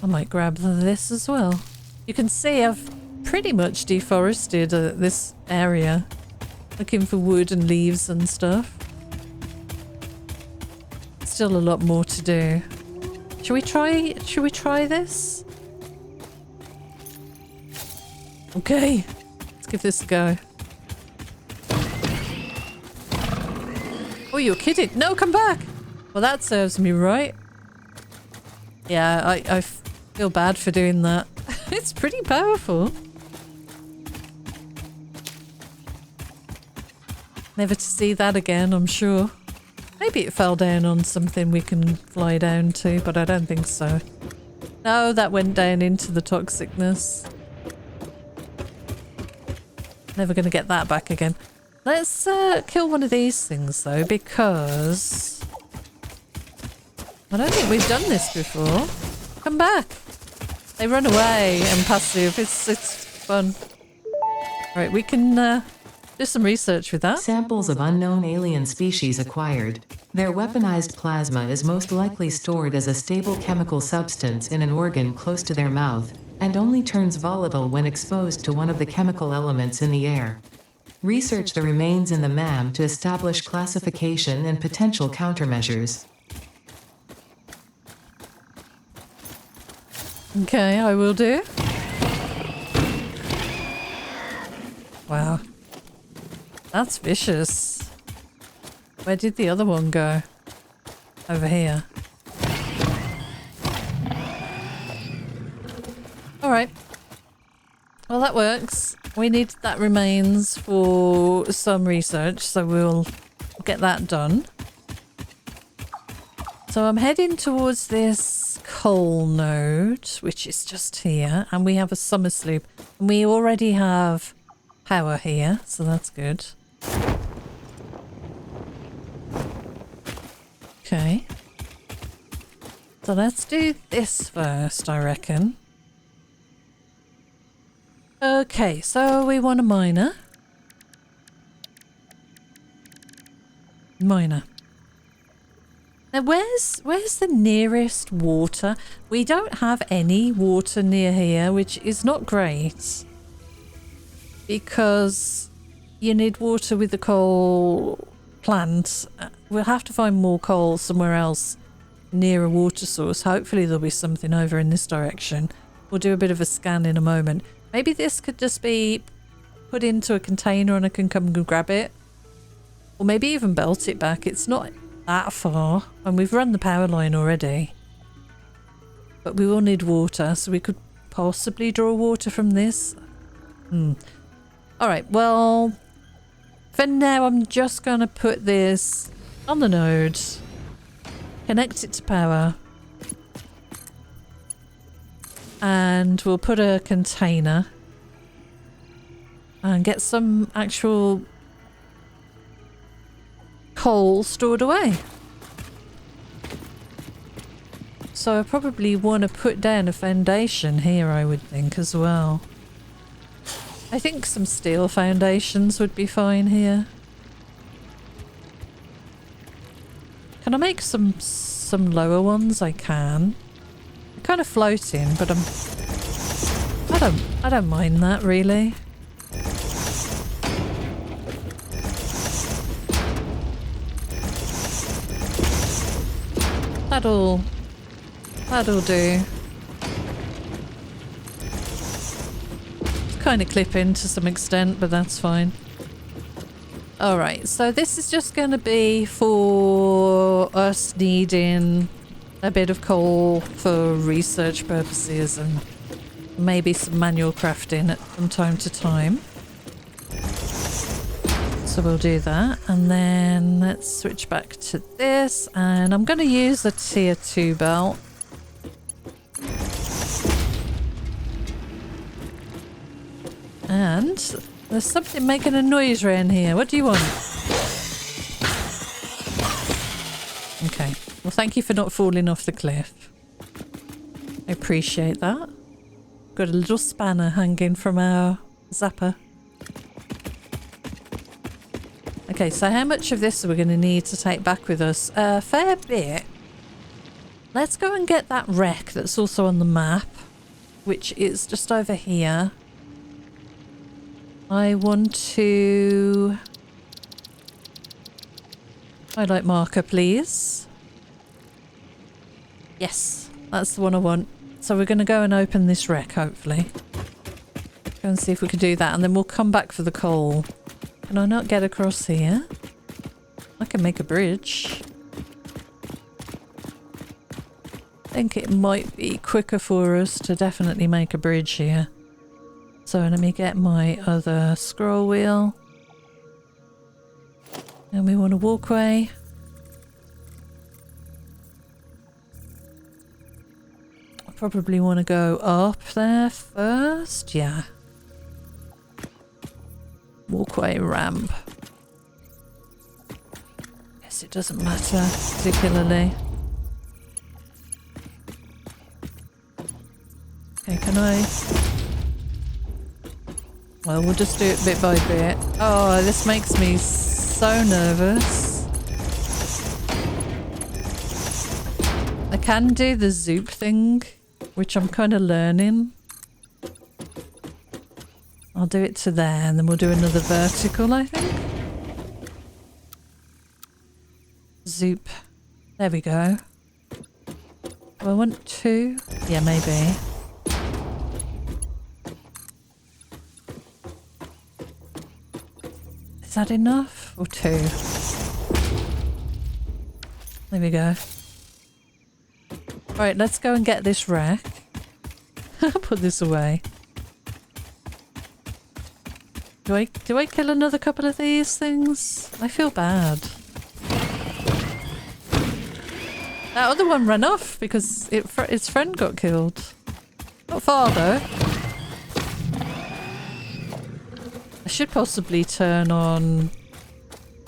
I might grab this as well. You can see I've pretty much deforested this area. Looking for wood and leaves and stuff. Still a lot more to do. Should we try this? Okay, let's give this a go. Oh, you're kidding. No, come back. Well, that serves me right. Yeah, I feel bad for doing that. It's pretty powerful. Never to see that again, I'm sure. Maybe it fell down on something we can fly down to, but I don't think so. No, that went down into the toxicness. Never going to get that back again. Let's kill one of these things though, because I don't think we've done this before. Come back. They run away and passive. It's fun. Right, we can do some research with that. Samples of unknown alien species acquired. Their weaponized plasma is most likely stored as a stable chemical substance in an organ close to their mouth, and only turns volatile when exposed to one of the chemical elements in the air. Research the remains in the MAM to establish classification and potential countermeasures. Okay, I will do. Wow. That's vicious. Where did the other one go? Over here. Alright. Well, that works. We need that remains for some research, so we'll get that done. So I'm heading towards this coal node, which is just here, and we have a summer sloop. And we already have power here, so that's good. Okay. So let's do this first, I reckon. Okay, so we want a miner. Miner. Now where's the nearest water? We don't have any water near here, which is not great. Because you need water with the coal plant. We'll have to find more coal somewhere else near a water source. Hopefully there'll be something over in this direction. We'll do a bit of a scan in a moment. Maybe this could just be put into a container and I can come and grab it. Or maybe even belt it back. It's not that far. And we've run the power line already. But we will need water, so we could possibly draw water from this. Alright, well, for now I'm just going to put this on the node. Connect it to power. And we'll put a container and get some actual coal stored away. So I probably want to put down a foundation here, I would think, as well. I think some steel foundations would be fine here. Can I make some lower ones? I can. I'm kind of floating, but I don't mind that really. That'll do. It's kind of clipping to some extent, but that's fine. Alright, so this is just going to be for us needing a bit of coal for research purposes and maybe some manual crafting from time to time. So we'll do that, and then let's switch back to this, and I'm going to use a tier 2 belt. And there's something making a noise around here. What do you want? Okay. Well, thank you for not falling off the cliff. I appreciate that. Got a little spanner hanging from our zapper. Okay, so how much of this are we going to need to take back with us? A fair bit. Let's go and get that wreck that's also on the map, which is just over here. I want to... highlight marker, please. Yes, that's the one I want. So we're going to go and open this wreck, hopefully. Go and see if we can do that, and then we'll come back for the coal. Can I not get across here? I can make a bridge. I think it might be quicker for us to definitely make a bridge here. So let me get my other scroll wheel. And we want a walkway. I probably want to go up there first. Yeah. Walkway ramp. Guess it doesn't matter particularly. Okay, can I... well, we'll just do it bit by bit. Oh, this makes me so nervous. I can do the zoop thing, which I'm kind of learning. I'll do it to there, and then we'll do another vertical, I think. Zoop. There we go. Do I want two? Yeah, maybe. Is that enough? Or two? There we go. Right, let's go and get this wreck. Put this away. Do I kill another couple of these things? I feel bad. That other one ran off because its friend got killed. Not far though. I should possibly turn on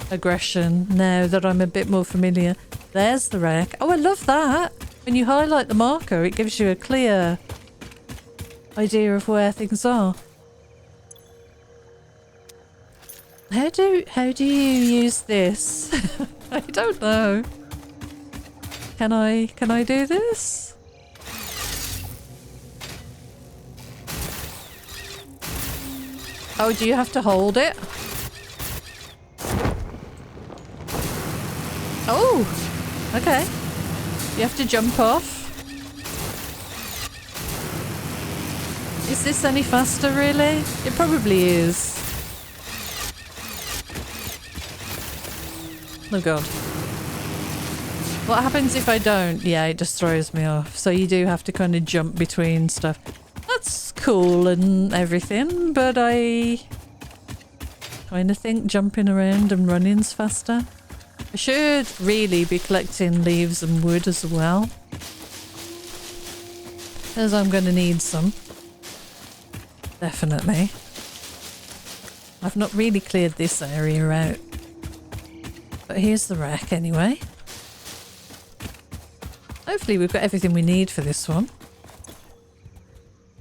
aggression now that I'm a bit more familiar. There's the wreck. Oh, I love that. When you highlight the marker, it gives you a clear idea of where things are. How do you use this? I don't know. Can I do this? Oh, do you have to hold it? Oh, okay. You have to jump off. Is this any faster, really? It probably is. Oh god. What happens if I don't? Yeah, it just throws me off. So you do have to kind of jump between stuff. That's cool and everything, but I kind of think jumping around and running's faster. I should really be collecting leaves and wood as well, because I'm going to need some. Definitely. I've not really cleared this area out. But here's the wreck anyway. Hopefully we've got everything we need for this one.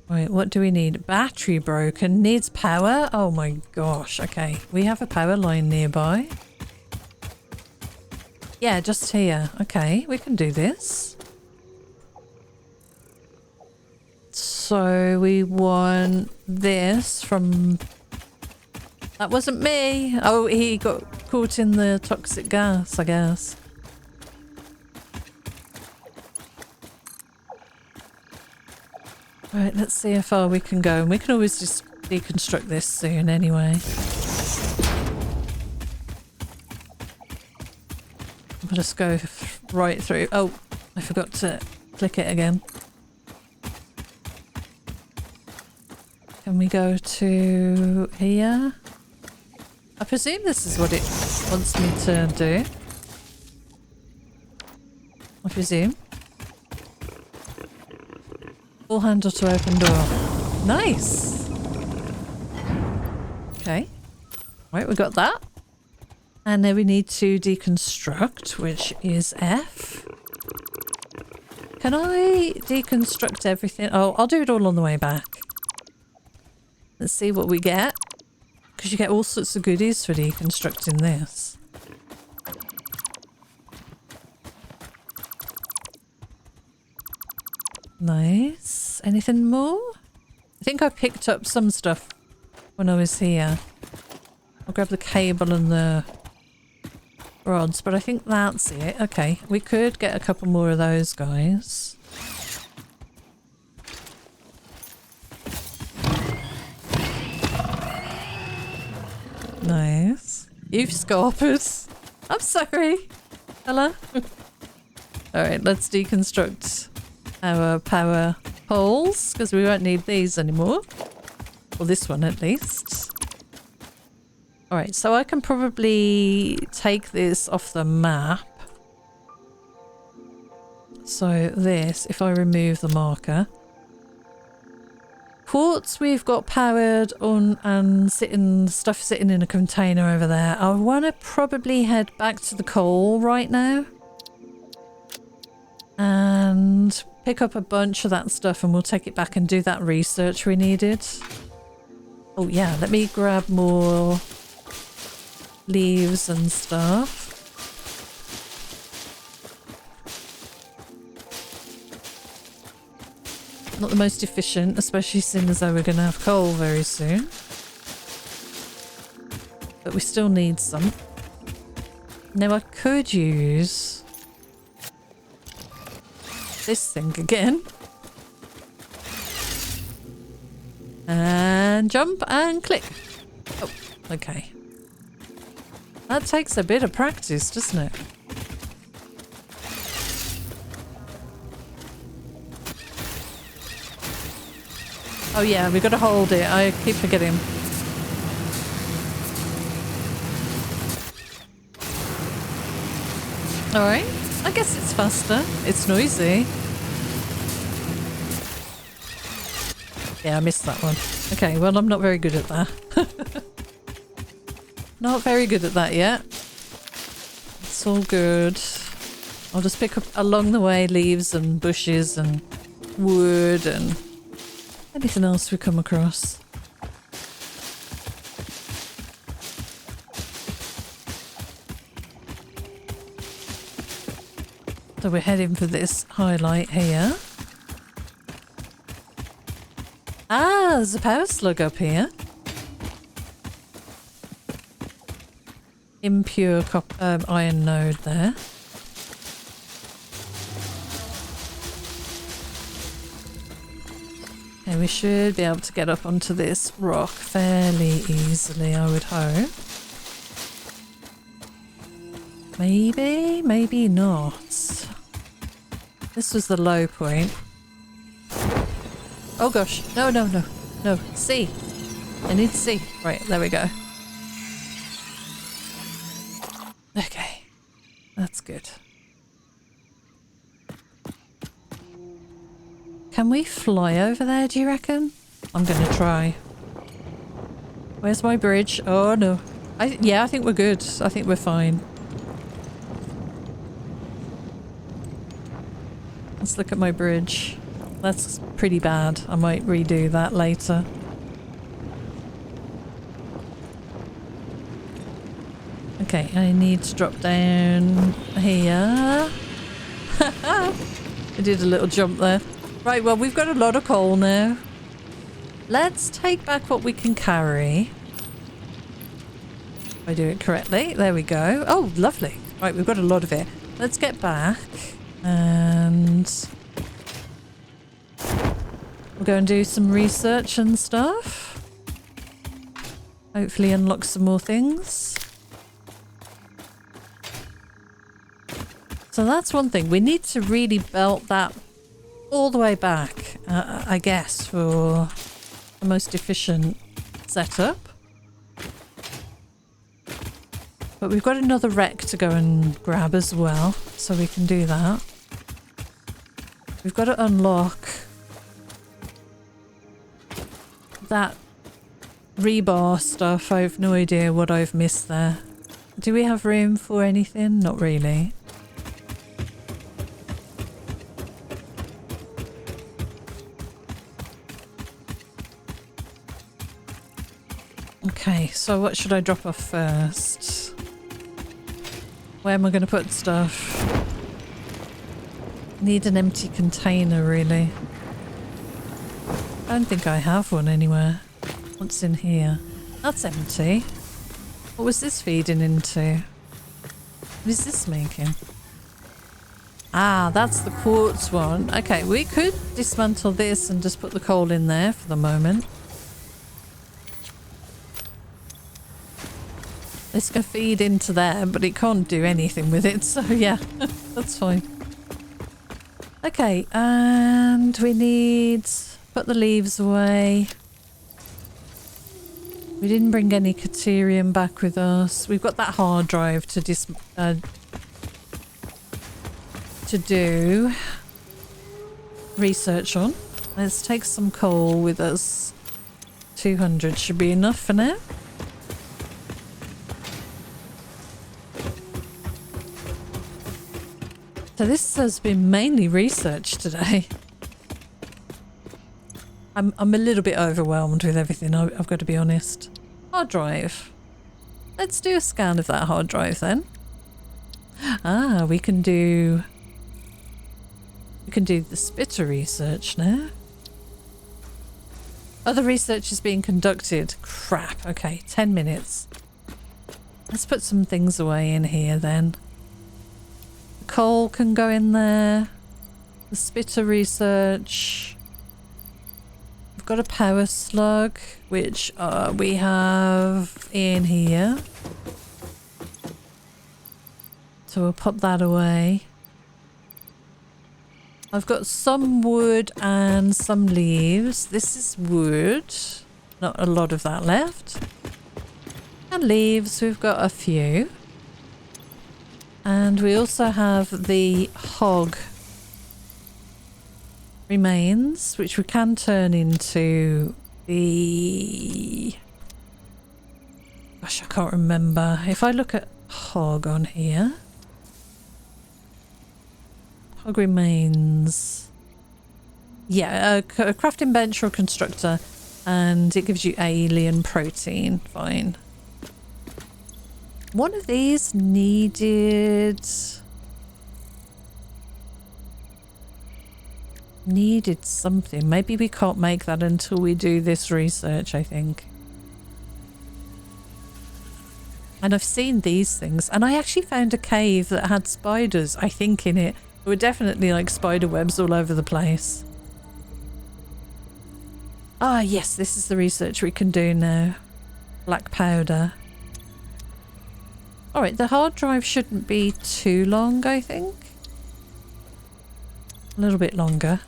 Right, what do we need? Battery broken. Needs power? Oh my gosh. Okay, we have a power line nearby. Yeah, just here. Okay, we can do this. So we want this from... That wasn't me. Oh, he got caught in the toxic gas, I guess. Right, let's see how far we can go. And we can always just deconstruct this soon anyway. I'll just go right through. Oh, I forgot to click it again. Can we go to here? I presume this is what it wants me to do. I presume. Full handle to open door. Nice! Okay. Right, we got that. And now we need to deconstruct, which is F. Can I deconstruct everything? Oh, I'll do it all on the way back. Let's see what we get. Because you get all sorts of goodies for deconstructing this. Nice. Anything more? I think I picked up some stuff when I was here. I'll grab the cable and the rods, but I think that's it. Okay, we could get a couple more of those guys. Nice. You've scarpered. I'm sorry. Hello? Alright, let's deconstruct our power poles, because we won't need these anymore. Or this one at least. Alright, so I can probably take this off the map. So this, if I remove the marker. Quartz we've got powered on and stuff sitting in a container over there. I want to probably head back to the coal right now. And pick up a bunch of that stuff and we'll take it back and do that research we needed. Oh yeah, let me grab more leaves and stuff. Not the most efficient, especially seeing as though we're going to have coal very soon. But we still need some. Now I could use this thing again. And jump and click. Oh, okay. That takes a bit of practice, doesn't it? Oh yeah, we've got to hold it. I keep forgetting. Alright. I guess it's faster. It's noisy. Yeah, I missed that one. Okay, well, I'm not very good at that. Not very good at that yet. It's all good. I'll just pick up along the way leaves and bushes and wood and anything else we come across. So we're heading for this highlight here. Ah, there's a power slug up here. Impure iron node there. Okay, we should be able to get up onto this rock fairly easily, I would hope. Maybe, maybe not. This was the low point. Oh gosh, no, no, no, no, C. I need C. Right, there we go. Okay, that's good. Can we fly over there, do you reckon? I'm gonna try. Where's my bridge? Oh no. Yeah, I think we're good. I think we're fine. Let's look at my bridge. That's pretty bad. I might redo that later. Okay, I need to drop down here. I did a little jump there. Right, well, we've got a lot of coal now. Let's take back what we can carry. If I do it correctly. There we go. Oh, lovely. Right, we've got a lot of it. Let's get back. And we'll go and do some research and stuff. Hopefully unlock some more things. So that's one thing. We need to really belt that all the way back, I guess, for the most efficient setup. But we've got another wreck to go and grab as well, so we can do that. We've got to unlock that rebar stuff. I have no idea what I've missed there. Do we have room for anything? Not really. Okay, so what should I drop off first? Where am I going to put stuff? Need an empty container, really. I don't think I have one anywhere. What's in here? That's empty. What was this feeding into? What is this making? Ah, that's the quartz one. Okay, we could dismantle this and just put the coal in there for the moment. It's going to feed into there, but it can't do anything with it, so yeah, that's fine. Okay, and we need... put the leaves away. We didn't bring any Caterium back with us. We've got that hard drive to do research on. Let's take some coal with us. 200 should be enough for now. So this has been mainly research today. I'm a little bit overwhelmed with everything, I've got to be honest. Hard drive. Let's do a scan of that hard drive then. Ah, we can do the spitter research now. Other research is being conducted. Crap. Okay, 10 minutes. Let's put some things away in here then. The coal can go in there. The spitter research. We've got a power slug, which we have in here. So we'll pop that away. I've got some wood and some leaves. This is wood. Not a lot of that left. And leaves, we've got a few. And we also have the hog remains, which we can turn into the... Gosh, I can't remember. If I look at hog on here... Hog remains. Yeah, a crafting bench or a constructor, and it gives you alien protein. Fine. One of these needed something. Maybe we can't make that until we do this research, I think. And I've seen these things, and I actually found a cave that had spiders, I think, in it. There were definitely like spider webs all over the place. Ah, yes, this is the research we can do now. Black powder. Alright, the hard drive shouldn't be too long, I think. A little bit longer.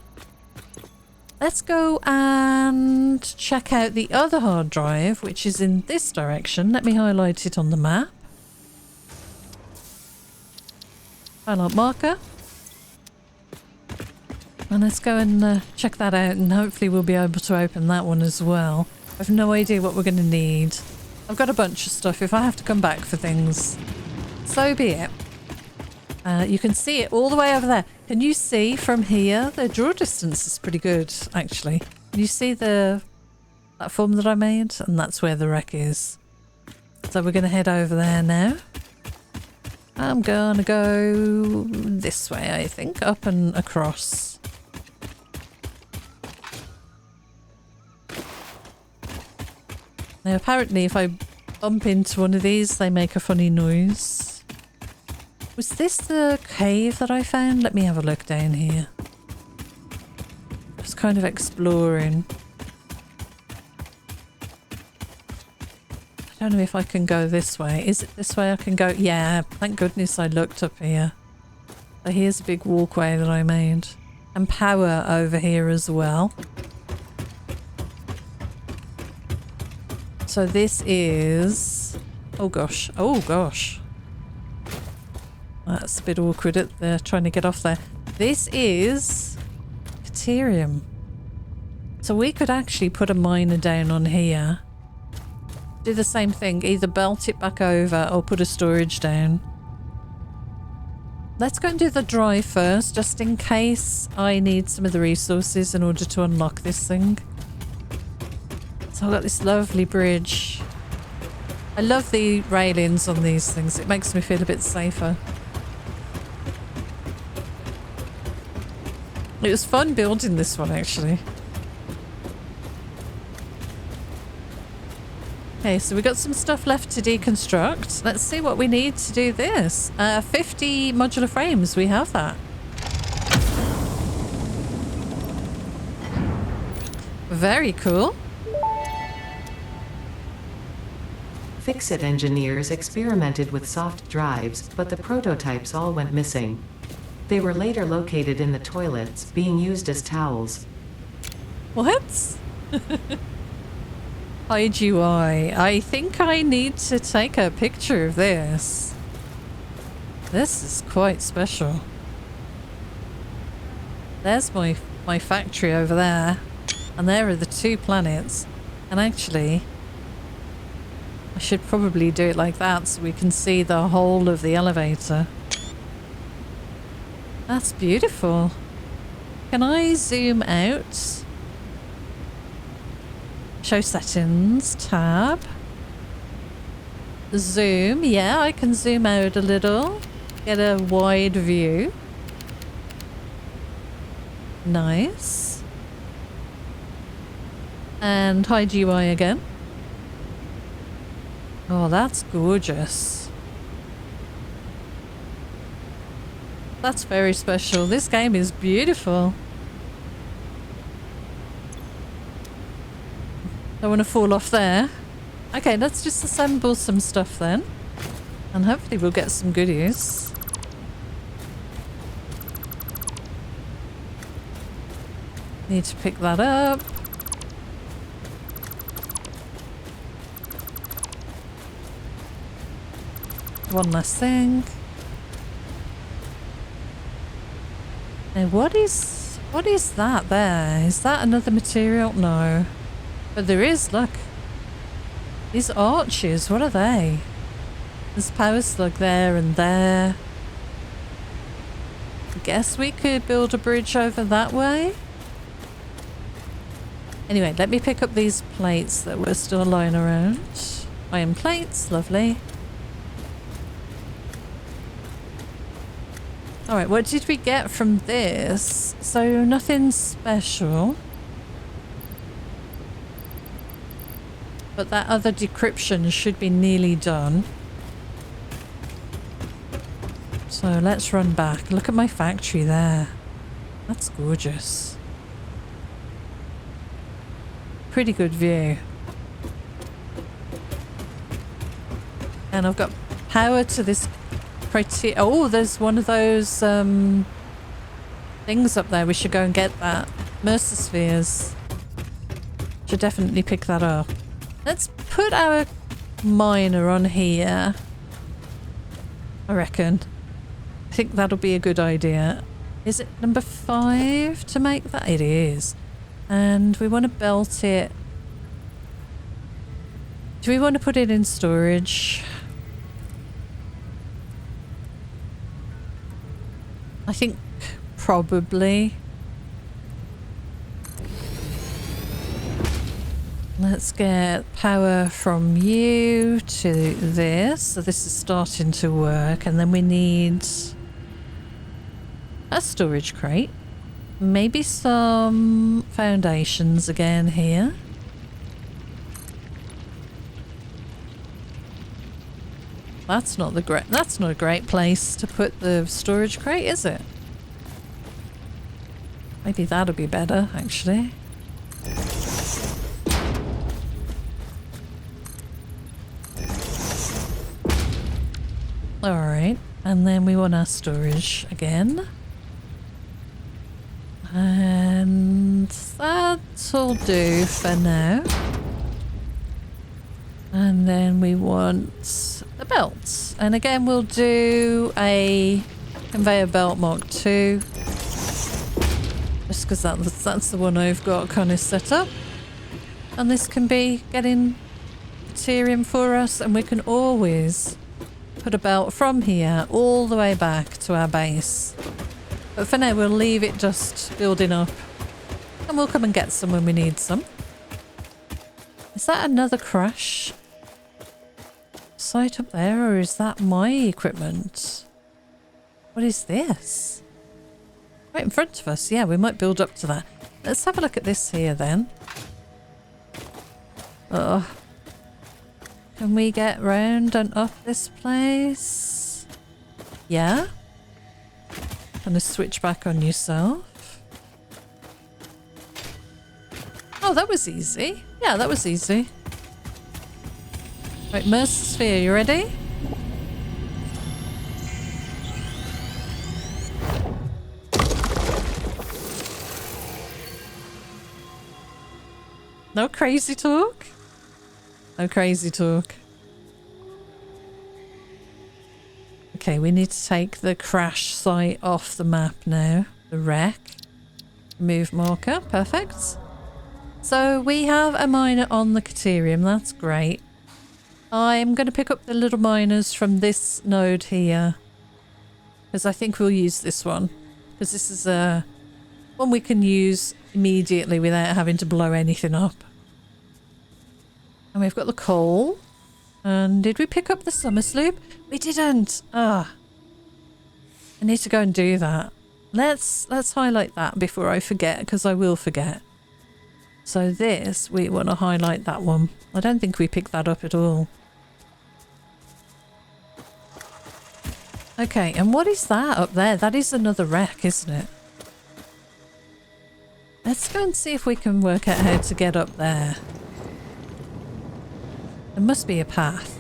Let's go and check out the other hard drive, which is in this direction. Let me highlight it on the map. Highlight marker. And let's go and check that out, and hopefully we'll be able to open that one as well. I have no idea what we're going to need. I've got a bunch of stuff. If I have to come back for things, so be it. You can see it all the way over there. Can you see from here? The draw distance is pretty good, actually. Can you see the platform that I made? And that's where the wreck is. So we're going to head over there now. I'm going to go this way, I think. Up and across. Now, apparently, if I bump into one of these, they make a funny noise. Was this the cave that I found? Let me have a look down here. Just kind of exploring. I don't know if I can go this way. Is it this way I can go? Yeah, thank goodness I looked up here. So here's a big walkway that I made. And power over here as well. So this is... Oh gosh. Oh gosh. That's a bit awkward at the trying to get off there. This is Caterium. So we could actually put a miner down on here. Do the same thing. Either belt it back over or put a storage down. Let's go and do the dry first, just in case I need some of the resources in order to unlock this thing. So I've got this lovely bridge. I love the railings on these things. It makes me feel a bit safer. It was fun building this one, actually. Okay, so we got some stuff left to deconstruct. Let's see what we need to do this. 50 modular frames, we have that. Very cool. Fix-It engineers experimented with soft drives, but the prototypes all went missing. They were later located in the toilets, being used as towels. What? Hide UI. I think I need to take a picture of this. This is quite special. There's my factory over there. And there are the 2 planets. And actually, I should probably do it like that so we can see the whole of the elevator. That's beautiful. Can I zoom out? Show settings, tab. Zoom, yeah, I can zoom out a little. Get a wide view. Nice. And hide UI again. Oh, that's gorgeous. That's very special. This game is beautiful. Don't want to fall off there. Okay, let's just assemble some stuff then. And hopefully we'll get some goodies. Need to pick that up. One last thing. Now what is that there? Is that another material? No. But there is, look. These arches, what are they? There's power slug there and there. I guess we could build a bridge over that way. Anyway, let me pick up these plates that were still lying around. Iron plates, lovely. Alright, what did we get from this? So nothing special. But that other decryption should be nearly done. So let's run back. Look at my factory there. That's gorgeous. Pretty good view. And I've got power to this Caterium. Oh, there's one of those things up there. We should go and get that. Mercer spheres. Should definitely pick that up. Let's put our miner on here. I reckon. I think that'll be a good idea. Is it number 5 to make that? It is. And we want to belt it. Do we want to put it in storage? I think probably. Let's get power from you to this. So this is starting to work. And then we need a storage crate. Maybe some foundations again here. That's not a great place to put the storage crate, is it? Maybe that'll be better, actually. Alright, and then we want our storage again. And that'll do for now. And then we want a belt. And again, we'll do a conveyor belt Mark II. Just because that's the one I've got kind of set up. And this can be getting Caterium for us. And we can always put a belt from here all the way back to our base. But for now, we'll leave it just building up. And we'll come and get some when we need some. Is that another crash? Site up there, or is that my equipment? What is this? Right in front of us. Yeah, we might build up to that. Let's have a look at this here then. Oh. Can we get round and up this place? Yeah? Gonna switch back on yourself. Oh, that was easy. Yeah, that was easy. Right, Mercer Sphere, you ready? No crazy talk? No crazy talk. Okay, we need to take the crash site off the map now. The wreck. Move marker. Perfect. So we have a miner on the Caterium. That's great. I'm going to pick up the little miners from this node here. Because I think we'll use this one. Because this is a one we can use immediately without having to blow anything up. And we've got the coal. And did we pick up the summer sloop? We didn't. Ah. I need to go and do that. Let's highlight that before I forget, because I will forget. So this, we want to highlight that one. I don't think we picked that up at all. Okay, and what is that up there? That is another wreck, isn't it? Let's go and see if we can work out how to get up there. There must be a path.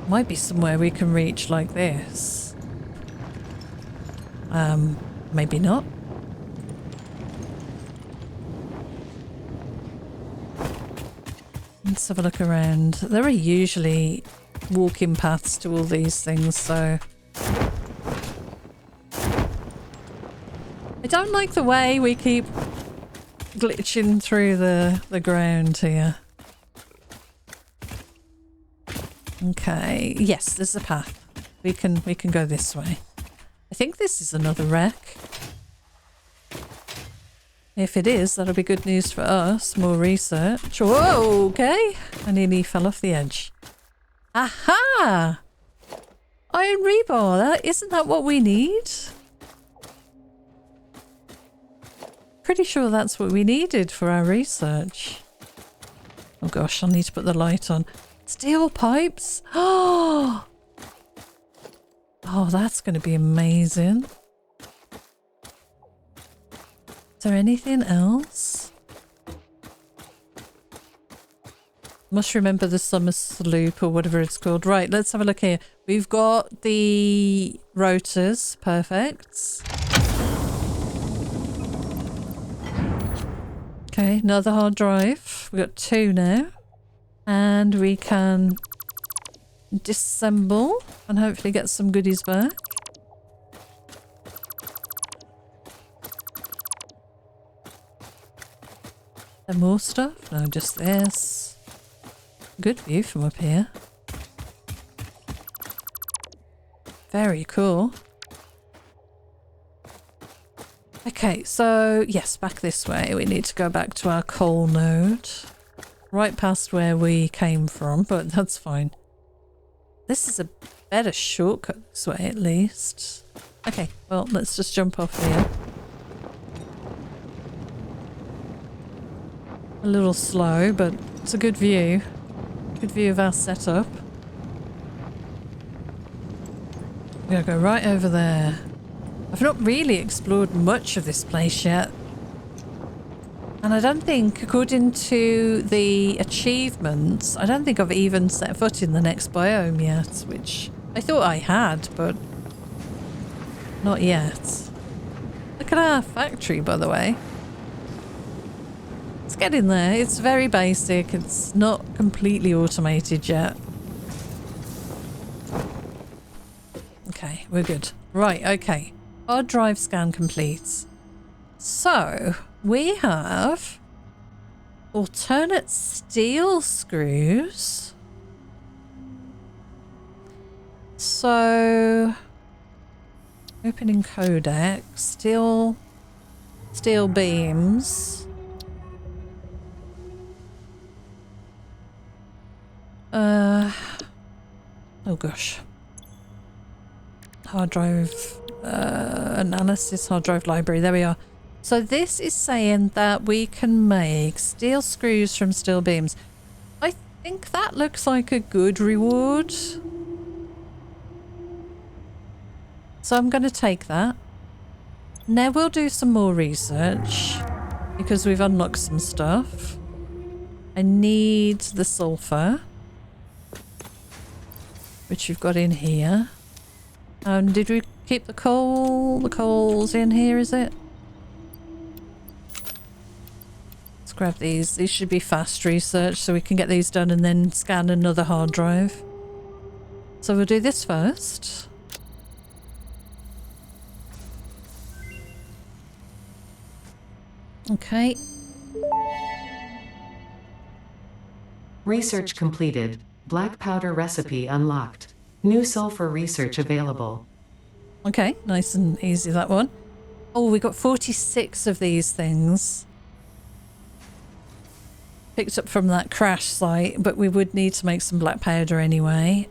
Might be somewhere we can reach like this. Maybe not. Let's have a look around. There are usually walking paths to all these things, so... I don't like the way we keep glitching through the ground here. Okay, yes, there's a path. We can go this way. I think this is another wreck. If it is, that'll be good news for us. More research. Whoa, okay. I nearly fell off the edge. Aha! Iron rebar. Isn't that what we need? Pretty sure that's what we needed for our research. Oh gosh, I'll need to put the light on. Steel pipes? Oh! Oh, that's going to be amazing. Is there anything else? Must remember the summer sloop or whatever it's called. Right, let's have a look here. We've got the rotors. Perfect. Okay, another hard drive. We've got 2 now. And we can disassemble and hopefully get some goodies back. There more stuff? No, just this. Good view from up here. Very cool. Okay, so yes, back this way. We need to go back to our coal node. Right past where we came from, but that's fine. This is a better shortcut this way at least. Okay, well, let's just jump off here. A little slow, but it's a good view. Good view of our setup. We're gonna go right over there. I've not really explored much of this place yet. And I don't think, according to the achievements, I don't think I've even set foot in the next biome yet, which I thought I had, but not yet. Look at our factory, by the way. It's getting there. It's very basic. It's not completely automated yet. Okay, we're good. Right, okay. Hard drive scan complete. So, we have alternate steel screws. So, opening codec, steel beams. Oh gosh. Hard drive analysis, hard drive library. There we are. So this is saying that we can make steel screws from steel beams. I think that looks like a good reward. So I'm going to take that. Now we'll do some more research because we've unlocked some stuff. I need the sulfur, which we've got in here. Did we keep the coal? The coal's in here, is it? Let's grab these. These should be fast research so we can get these done and then scan another hard drive. So we'll do this first. Okay. Research completed. Black powder recipe unlocked. New sulfur research available. Okay, nice and easy that one. Oh, we got 46 of these things. Picked up from that crash site, but we would need to make some black powder anyway.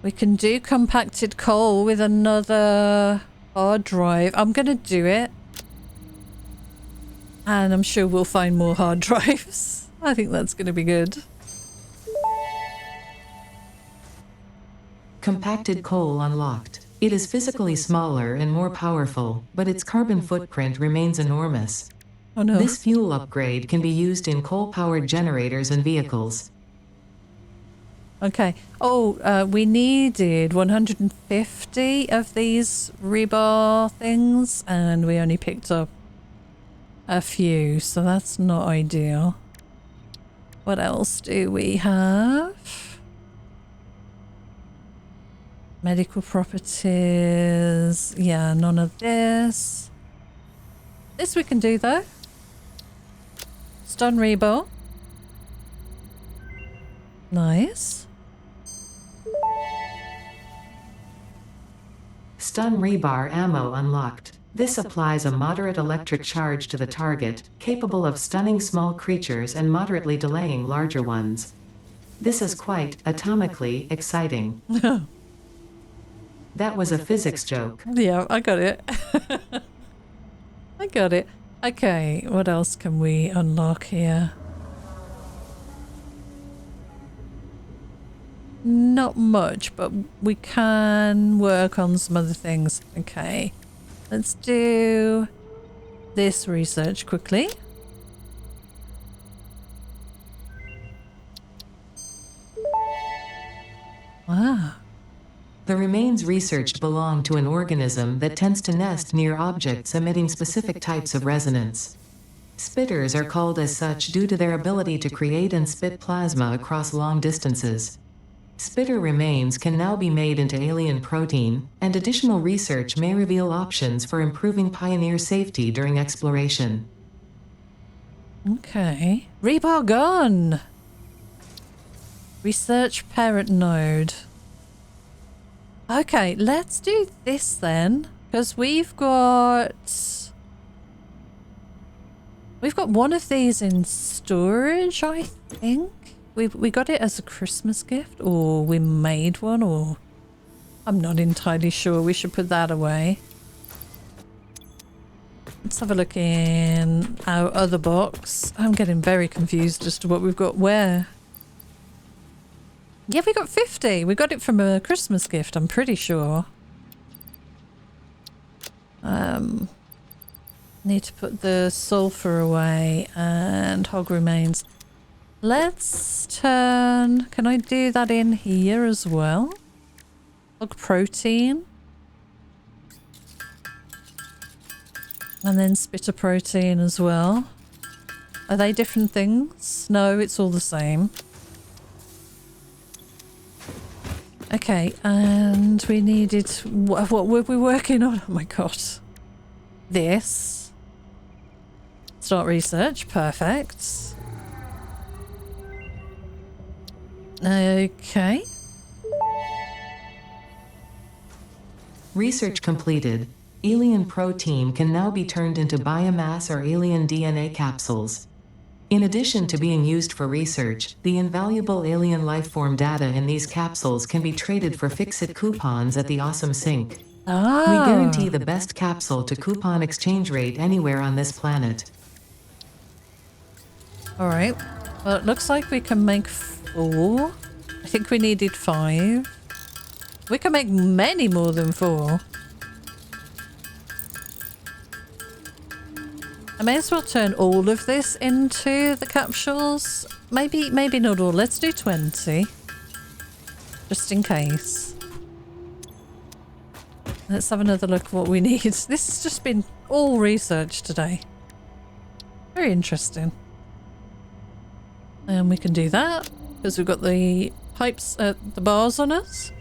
We can do compacted coal with another hard drive. I'm going to do it. And I'm sure we'll find more hard drives. I think that's going to be good. Compacted coal unlocked. It is physically smaller and more powerful, but its carbon footprint remains enormous. Oh no. This fuel upgrade can be used in coal-powered generators and vehicles. Okay. Oh, we needed 150 of these rebar things, and we only picked up a few, so that's not ideal. What else do we have? Medical properties. Yeah, none of this. This we can do though. Stun rebar. Nice. Stun rebar ammo unlocked. This applies a moderate electric charge to the target, capable of stunning small creatures and moderately delaying larger ones. This is quite atomically exciting. That was a physics joke. Yeah, I got it. I got it. Okay, what else can we unlock here? Not much, but we can work on some other things. Okay, let's do this research quickly. Wow. The remains researched belong to an organism that tends to nest near objects emitting specific types of resonance. Spitters are called as such due to their ability to create and spit plasma across long distances. Spitter remains can now be made into alien protein, and additional research may reveal options for improving Pioneer safety during exploration. Okay. Rebar gun! Research parent node. Okay, let's do this then, because we've got one of these in storage, I think. We got it as a Christmas gift, or we made one, or I'm not entirely sure. We should put that away. Let's have a look in our other box. I'm getting very confused as to what we've got where. Yeah, we got 50. We got it from a Christmas gift, I'm pretty sure. Need to put the sulfur away and hog remains. Let's turn... Can I do that in here as well? Hog protein. And then spitter protein as well. Are they different things? No, it's all the same. Okay, and we needed... What were we working on? Oh my god. This. Start research. Perfect. Okay. Research completed. Alien protein can now be turned into biomass or alien DNA capsules. In addition to being used for research, the invaluable alien lifeform data in these capsules can be traded for Fix-It coupons at the Awesome Sync. We guarantee the best capsule to coupon exchange rate anywhere on this planet. Alright. Well, it looks like we can make 4. I think we needed 5. We can make many more than 4. I may as well turn all of this into the capsules. Maybe not all. Let's do 20. Just in case. Let's have another look at what we need. This has just been all research today. Very interesting. And we can do that because we've got the pipes, the bars on us.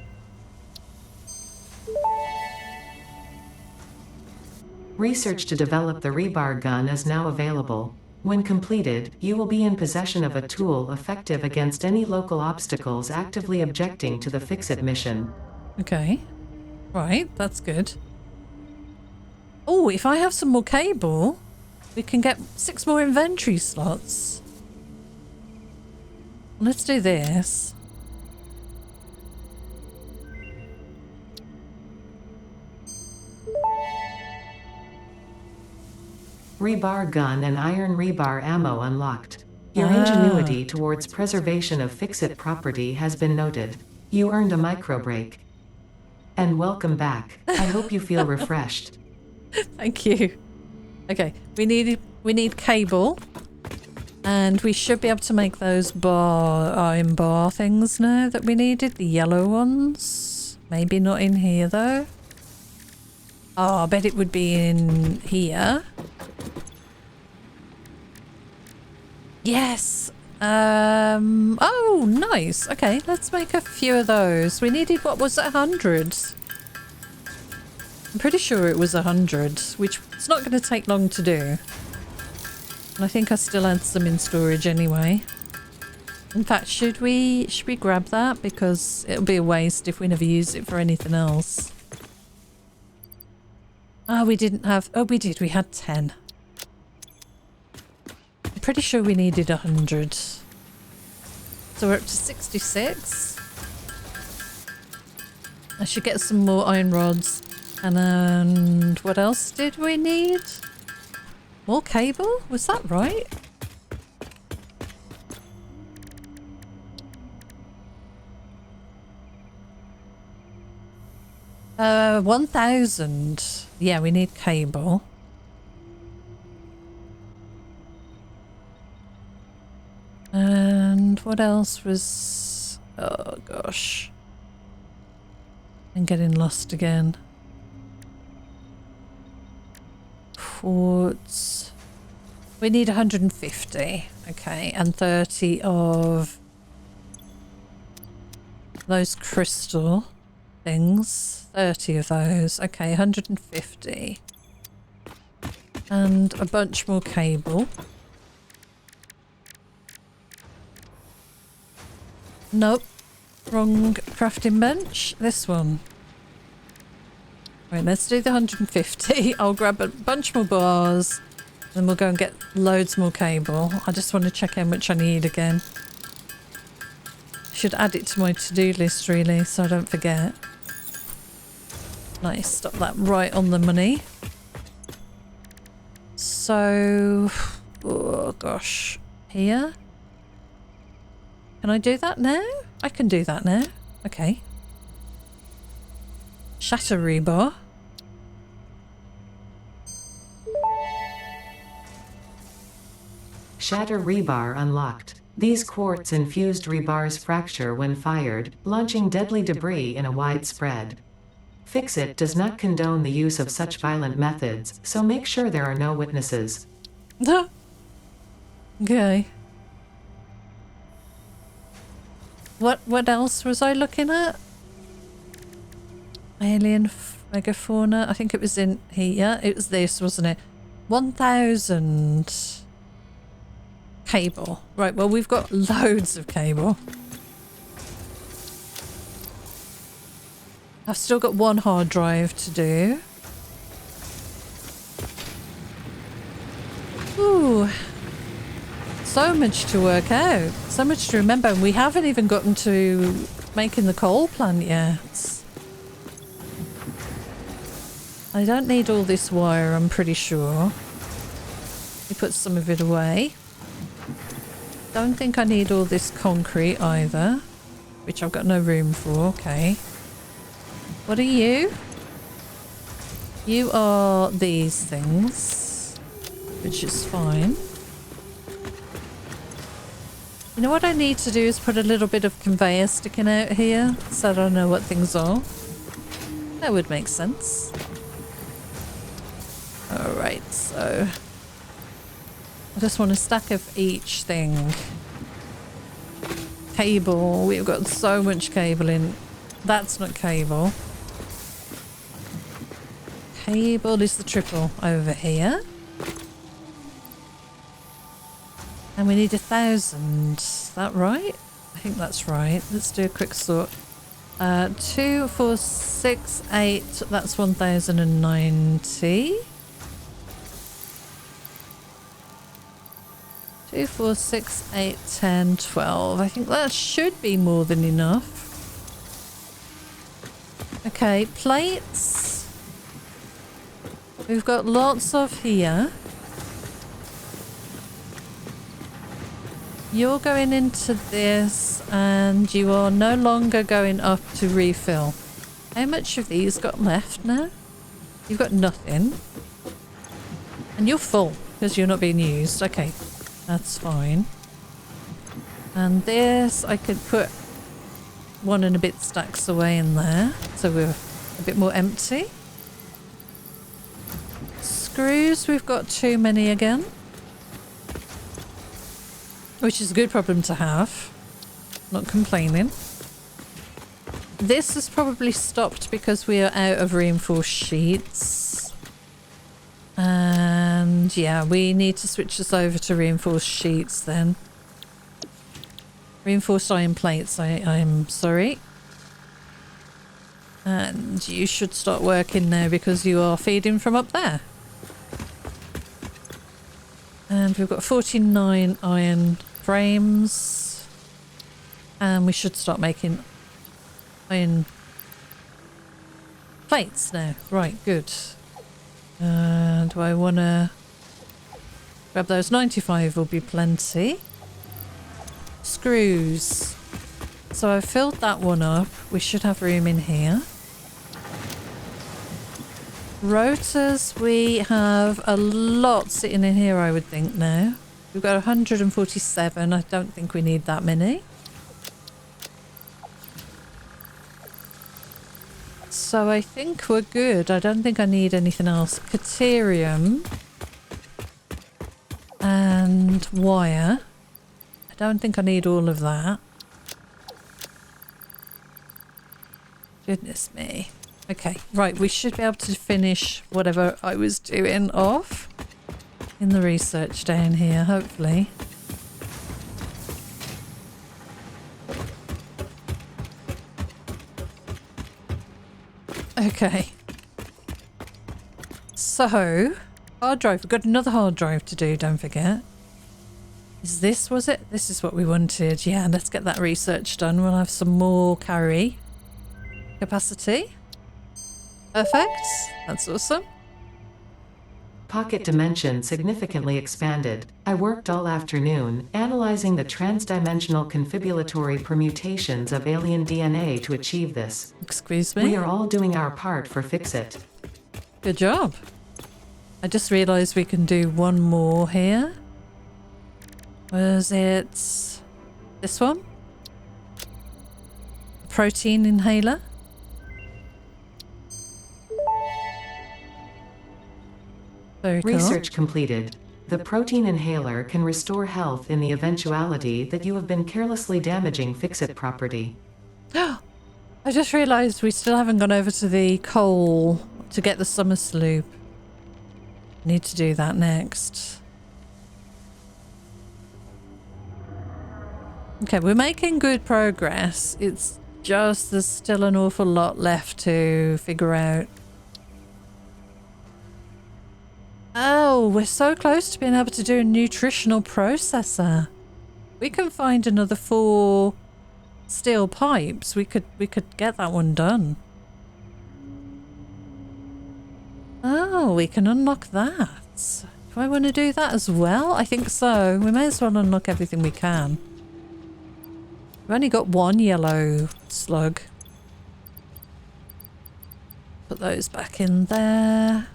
Research to develop the rebar gun is now available. When completed, you will be in possession of a tool effective against any local obstacles actively objecting to the Fix-It mission. Okay. Right, that's good. Oh, if I have some more cable, we can get 6 more inventory slots. Let's do this. Rebar gun and iron rebar ammo unlocked. Your ingenuity towards preservation of Fix-It property has been noted. You earned a micro break. And welcome back. I hope you feel refreshed. Thank you. Okay, we need cable. And we should be able to make those iron bar things now that we needed. The yellow ones. Maybe not in here though. Oh, I bet it would be in here. Yes. Oh, nice. Okay, let's make a few of those. We needed, what was it, 100? I'm pretty sure it was 100, which it's not going to take long to do. And I think I still had some in storage anyway. In fact, should we grab that? Because it'll be a waste if we never use it for anything else. Oh, we didn't have... Oh, we did. We had 10. I'm pretty sure we needed 100. So we're up to 66. I should get some more iron rods. And what else did we need? More cable? Was that right? 1,000. Yeah, we need cable. And what else was... Oh gosh. I'm getting lost again. Quartz. We need 150. Okay, and 30 of those crystal things. 30 of those. Okay, 150. And a bunch more cable. Nope. Wrong crafting bench. This one. Right, let's do the 150. I'll grab a bunch more bars. Then we'll go and get loads more cable. I just want to check how much I need again. Should add it to my to-do list really, so I don't forget. Nice, stop that right on the money. So, oh gosh, here. Can I do that now? I can do that now. Okay. Shatter rebar. Shatter rebar unlocked. These quartz-infused rebars fracture when fired, launching deadly debris in a wide spread. Fix-It does not condone the use of such violent methods, so make sure there are no witnesses. Okay. What else was I looking at? Alien megafauna. I think it was in here. It was this, wasn't it? 1,000 cable. Right, well, we've got loads of cable. I've still got one hard drive to do. Ooh. So much to work out. So much to remember. And we haven't even gotten to making the coal plant yet. I don't need all this wire, I'm pretty sure. We put some of it away. Don't think I need all this concrete either, which I've got no room for. Okay. What are you? You are these things, which is fine. You know what I need to do is put a little bit of conveyor sticking out here so I don't know what things are. That would make sense. Alright, so I just want a stack of each thing. Cable, we've got so much cable in. That's not cable. Cable is the triple over here. And we need 1,000. Is that right? I think that's right. Let's do a quick sort. 2, 4, 6, 8. That's 1,090. 2, 4, 6, 8, 10, 12. I think that should be more than enough. Okay, plates. We've got lots of here. You're going into this and you are no longer going up to refill. How much of these got left now? You've got nothing. And you're full because you're not being used. Okay, that's fine. And this, I could put 1 and a bit stacks away in there. So we're a bit more empty. Screws, we've got too many again. Which is a good problem to have. Not complaining. This has probably stopped because we are out of reinforced sheets. And yeah, we need to switch this over to reinforced sheets then. Reinforced iron plates, I'm sorry. And you should start working now because you are feeding from up there. And we've got 49 iron frames. And we should start making iron plates now. Right, good. Do I want to grab those? 95 will be plenty. Screws. So I've filled that one up. We should have room in here. Rotors, we have a lot sitting in here, I would think now. We've got 147. I don't think we need that many. So I think we're good. I don't think I need anything else. Caterium and wire. I don't think I need all of that. Goodness me. Okay, right, we should be able to finish whatever I was doing off in the research down here, hopefully. Okay. So, hard drive. We've got another hard drive to do, don't forget. Is this, was it? This is what we wanted. Yeah, let's get that research done. We'll have some more carry capacity. Perfect. That's awesome. Pocket dimension significantly expanded. I worked all afternoon, analyzing the transdimensional confibulatory permutations of alien DNA to achieve this. Excuse me? We are all doing our part for Fix-It. Good job. I just realised we can do one more here. Was it this one? Protein inhaler? Very cool. Research completed. The protein inhaler can restore health in the eventuality that you have been carelessly damaging Fix-It property. I just realised we still haven't gone over to the coal to get the summer sloop. Need to do that next. Okay, we're making good progress. It's just there's still an awful lot left to figure out. Oh, Oh, we're so close to being able to do a nutritional processor. We can find another 4 steel pipes. We could get that one done. Oh, we can unlock that. Do I want to do that as well? I think so. We may as well unlock everything we can. We've only got 1 yellow slug. Put those back in there.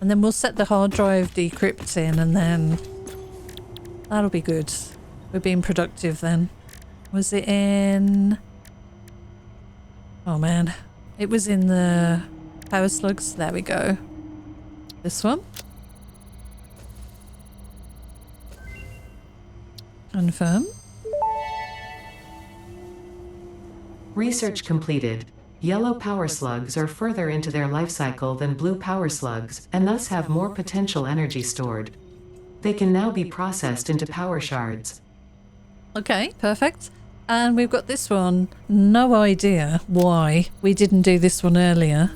And then we'll set the hard drive decrypting and then that'll be good. We're being productive then. Was it in... Oh man. It was in the power slugs. There we go. This one. Confirm. Research completed. Yellow power slugs are further into their life cycle than blue power slugs, and thus have more potential energy stored. They can now be processed into power shards. Okay, perfect. And we've got this one. No idea why we didn't do this one earlier.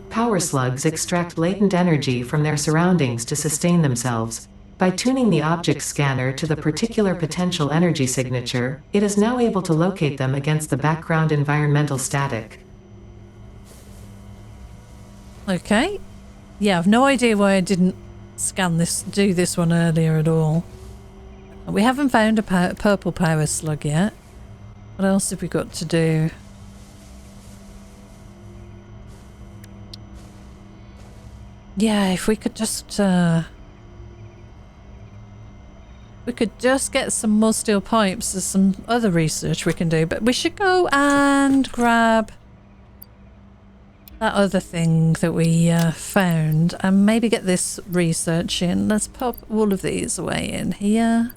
Power slugs extract latent energy from their surroundings to sustain themselves. By tuning the object scanner to the particular potential energy signature, it is now able to locate them against the background environmental static. Okay. Yeah, I've no idea why I didn't do this one earlier at all. We haven't found a purple power slug yet. What else have we got to do? Yeah, if we could just get some more steel pipes. There's some other research we can do, but we should go and grab that other thing that we found and maybe get this research in. Let's pop all of these away in here.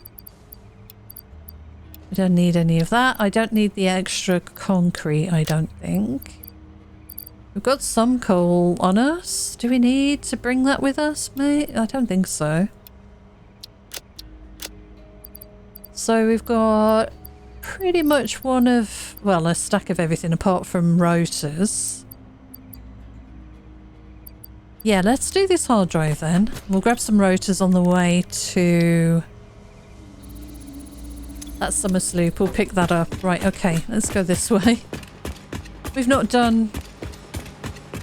We don't need any of that. I don't need the extra concrete, I don't think. We've got some coal on us. Do we need to bring that with us, mate? I don't think so. So we've got pretty much a stack of everything apart from rotors. Yeah, let's do this hard drive then. We'll grab some rotors on the way to that summer sloop. We'll pick that up. Right, okay, let's go this way. We've not done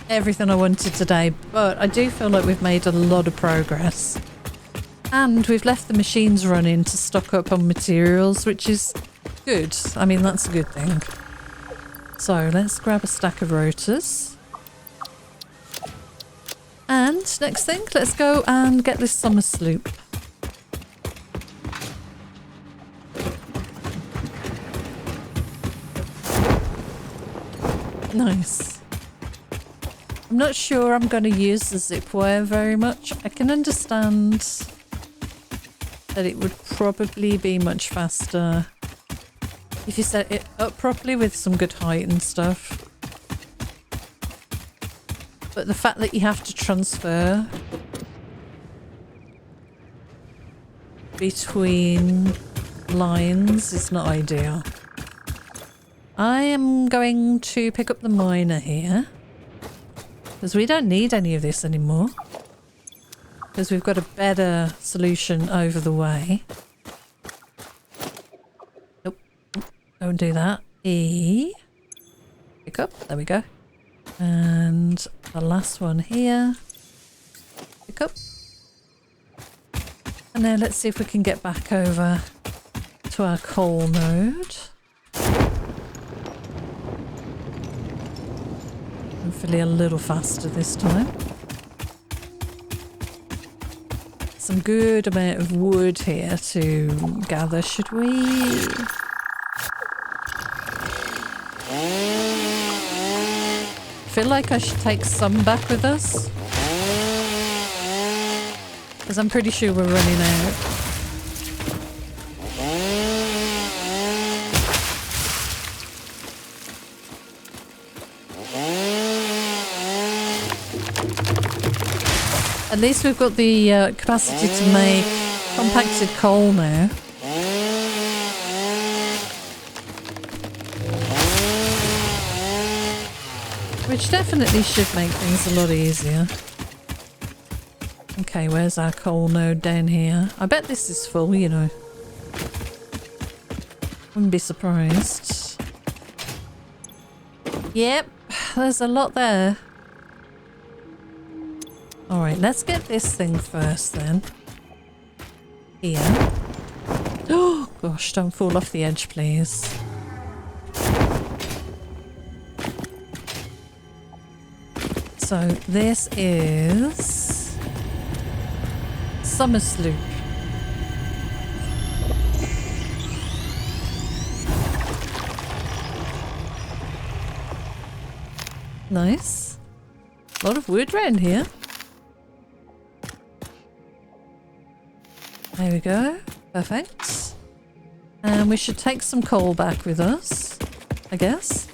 everything I wanted today, but I do feel like we've made a lot of progress. And we've left the machines running to stock up on materials, which is good. I mean, that's a good thing. So let's grab a stack of rotors. And next thing, let's go and get this summer sloop. Nice. I'm not sure I'm going to use the zip wire very much. I can understand that it would probably be much faster if you set it up properly with some good height and stuff. But the fact that you have to transfer between lines is not ideal. I am going to pick up the miner here because we don't need any of this anymore because we've got a better solution over the way. Nope, don't do that. E, pick up, there we go. And the last one here, pick up. And now let's see if we can get back over to our coal node. Hopefully a little faster this time. Some good amount of wood here to gather, should we? Feel like I should take some back with us because I'm pretty sure we're running out. At least we've got the capacity to make compacted coal now. Which definitely should make things a lot easier. Okay, where's our coal node down here? I bet this is full, you know. Wouldn't be surprised. Yep, there's a lot there. Alright, let's get this thing first then. Here. Oh gosh, don't fall off the edge, please. So this is Summer Sloop. Nice. A lot of wood around here. There we go. Perfect. And we should take some coal back with us, I guess.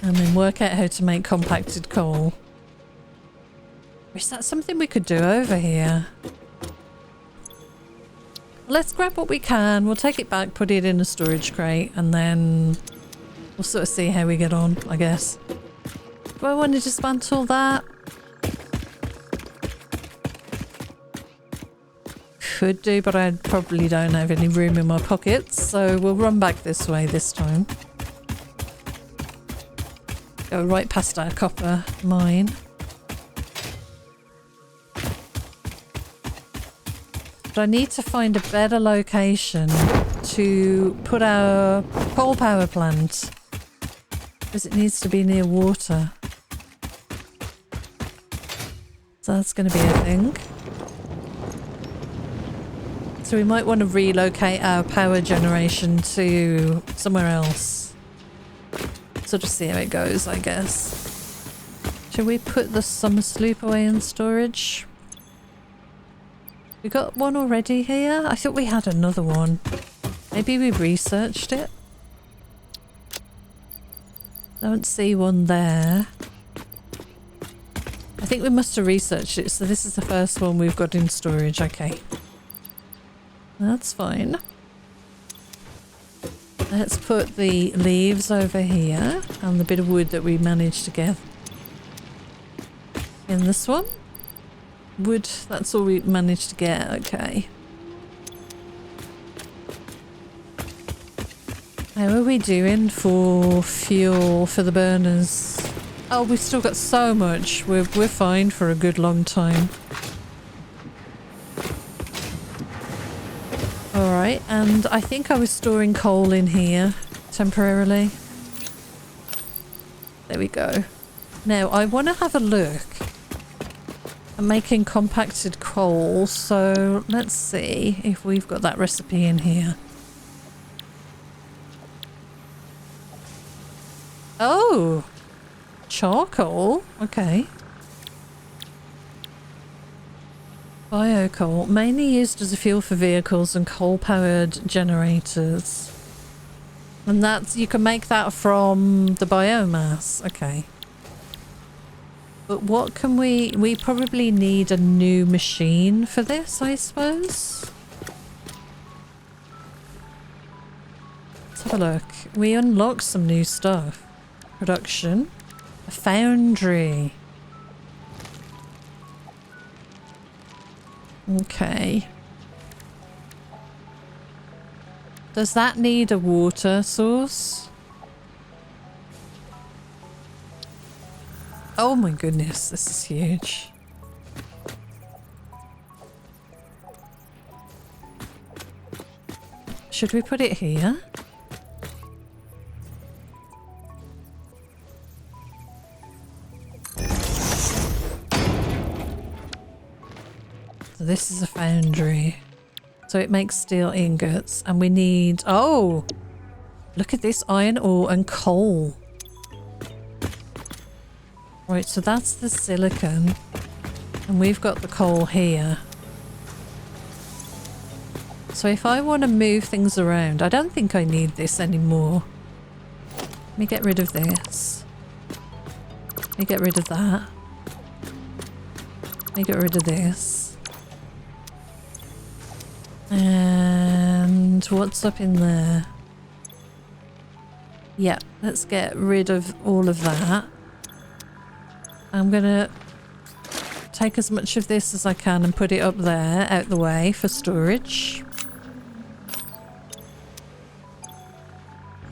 And then work out how to make compacted coal. Is that something we could do over here? Let's grab what we can. We'll take it back, put it in a storage crate, and then we'll sort of see how we get on, I guess. Do I want to dismantle that? Could do, but I probably don't have any room in my pockets, so we'll run back this way this time. Go right past our copper mine. But I need to find a better location to put our coal power plant, because it needs to be near water. So that's going to be a thing. So we might want to relocate our power generation to somewhere else. So just see how it goes, I guess. Should we put the Summer Sloop away in storage? We got one already here? I thought we had another one. Maybe we researched it? Don't see one there. I think we must have researched it, so this is the first one we've got in storage. Okay. That's fine. Let's put the leaves over here and the bit of wood that we managed to get in this one. Wood, that's all we managed to get. Okay. How are we doing for fuel for the burners? Oh, we've still got so much. We're fine for a good long time. Alright, and I think I was storing coal in here temporarily. There we go. Now, I want to have a look at making compacted coal, so let's see if we've got that recipe in here. Oh! Charcoal? Okay. Biocoal, mainly used as a fuel for vehicles and coal-powered generators. And that's, you can make that from the biomass. Okay. But what can we probably need a new machine for this, I suppose? Let's have a look. We unlocked some new stuff. Production. A foundry. Okay. Does that need a water source? Oh my goodness, this is huge. Should we put it here? So this is a foundry. So it makes steel ingots and we need... Oh! Look at this, iron ore and coal. Right, so that's the silicon. And we've got the coal here. So if I want to move things around, I don't think I need this anymore. Let me get rid of this. Let me get rid of that. Let me get rid of this. And what's up in there? Yeah, let's get rid of all of that. I'm gonna take as much of this as I can and put it up there, out the way for storage.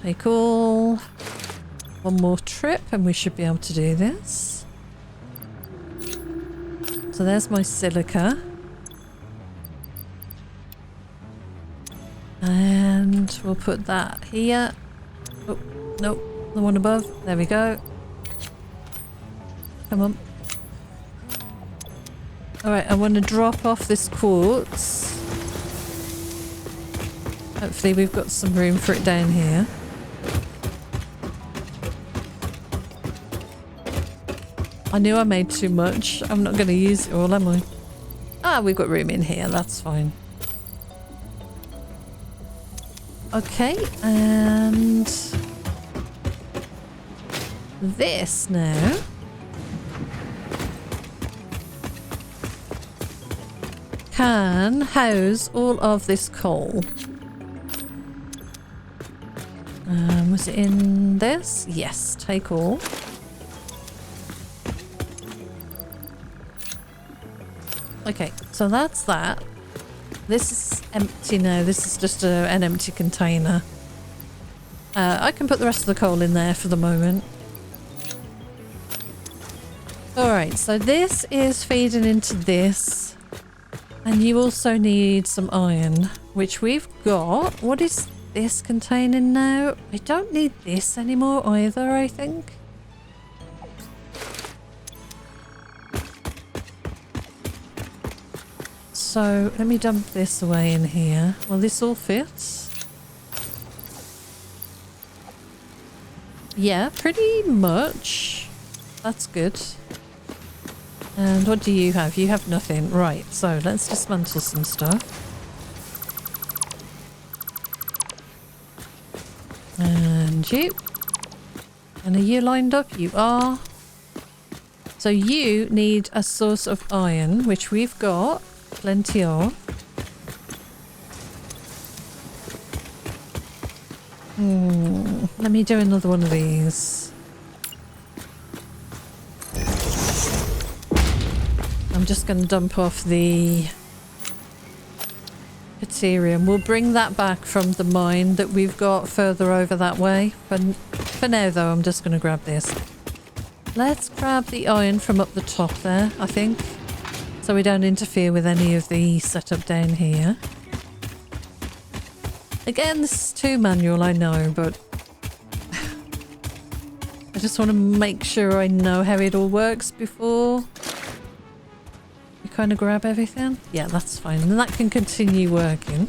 Take all. One more trip and we should be able to do this. So there's my silica. And we'll put that here. Oh, nope, the one above. There we go. Come on. Alright, I want to drop off this quartz. Hopefully we've got some room for it down here. I knew I made too much. I'm not going to use it all, am I? Ah, we've got room in here. That's fine. Okay, and this now. Can house all of this coal. Was it in this? Yes, take all. Okay, so that's that. This is empty now. This is just an empty container. I can put the rest of the coal in there for the moment. Alright, so this is feeding into this. And you also need some iron, which we've got. What is this containing now? I don't need this anymore either, I think. So let me dump this away in here. Well, this all fits. Yeah, pretty much. That's good. And what do you have? You have nothing. Right, so let's dismantle some stuff. And you. And are you lined up? You are. So you need a source of iron, which we've got plenty of. Let me do another one of these. I'm just going to dump off the Caterium. We'll bring that back from the mine that we've got further over that way. But for now though, I'm just going to grab this. Let's grab the iron from up the top there, I think. So we don't interfere with any of the setup down here. Again, this is too manual, I know, but I just want to make sure I know how it all works before you kind of grab everything. Yeah, that's fine. And that can continue working.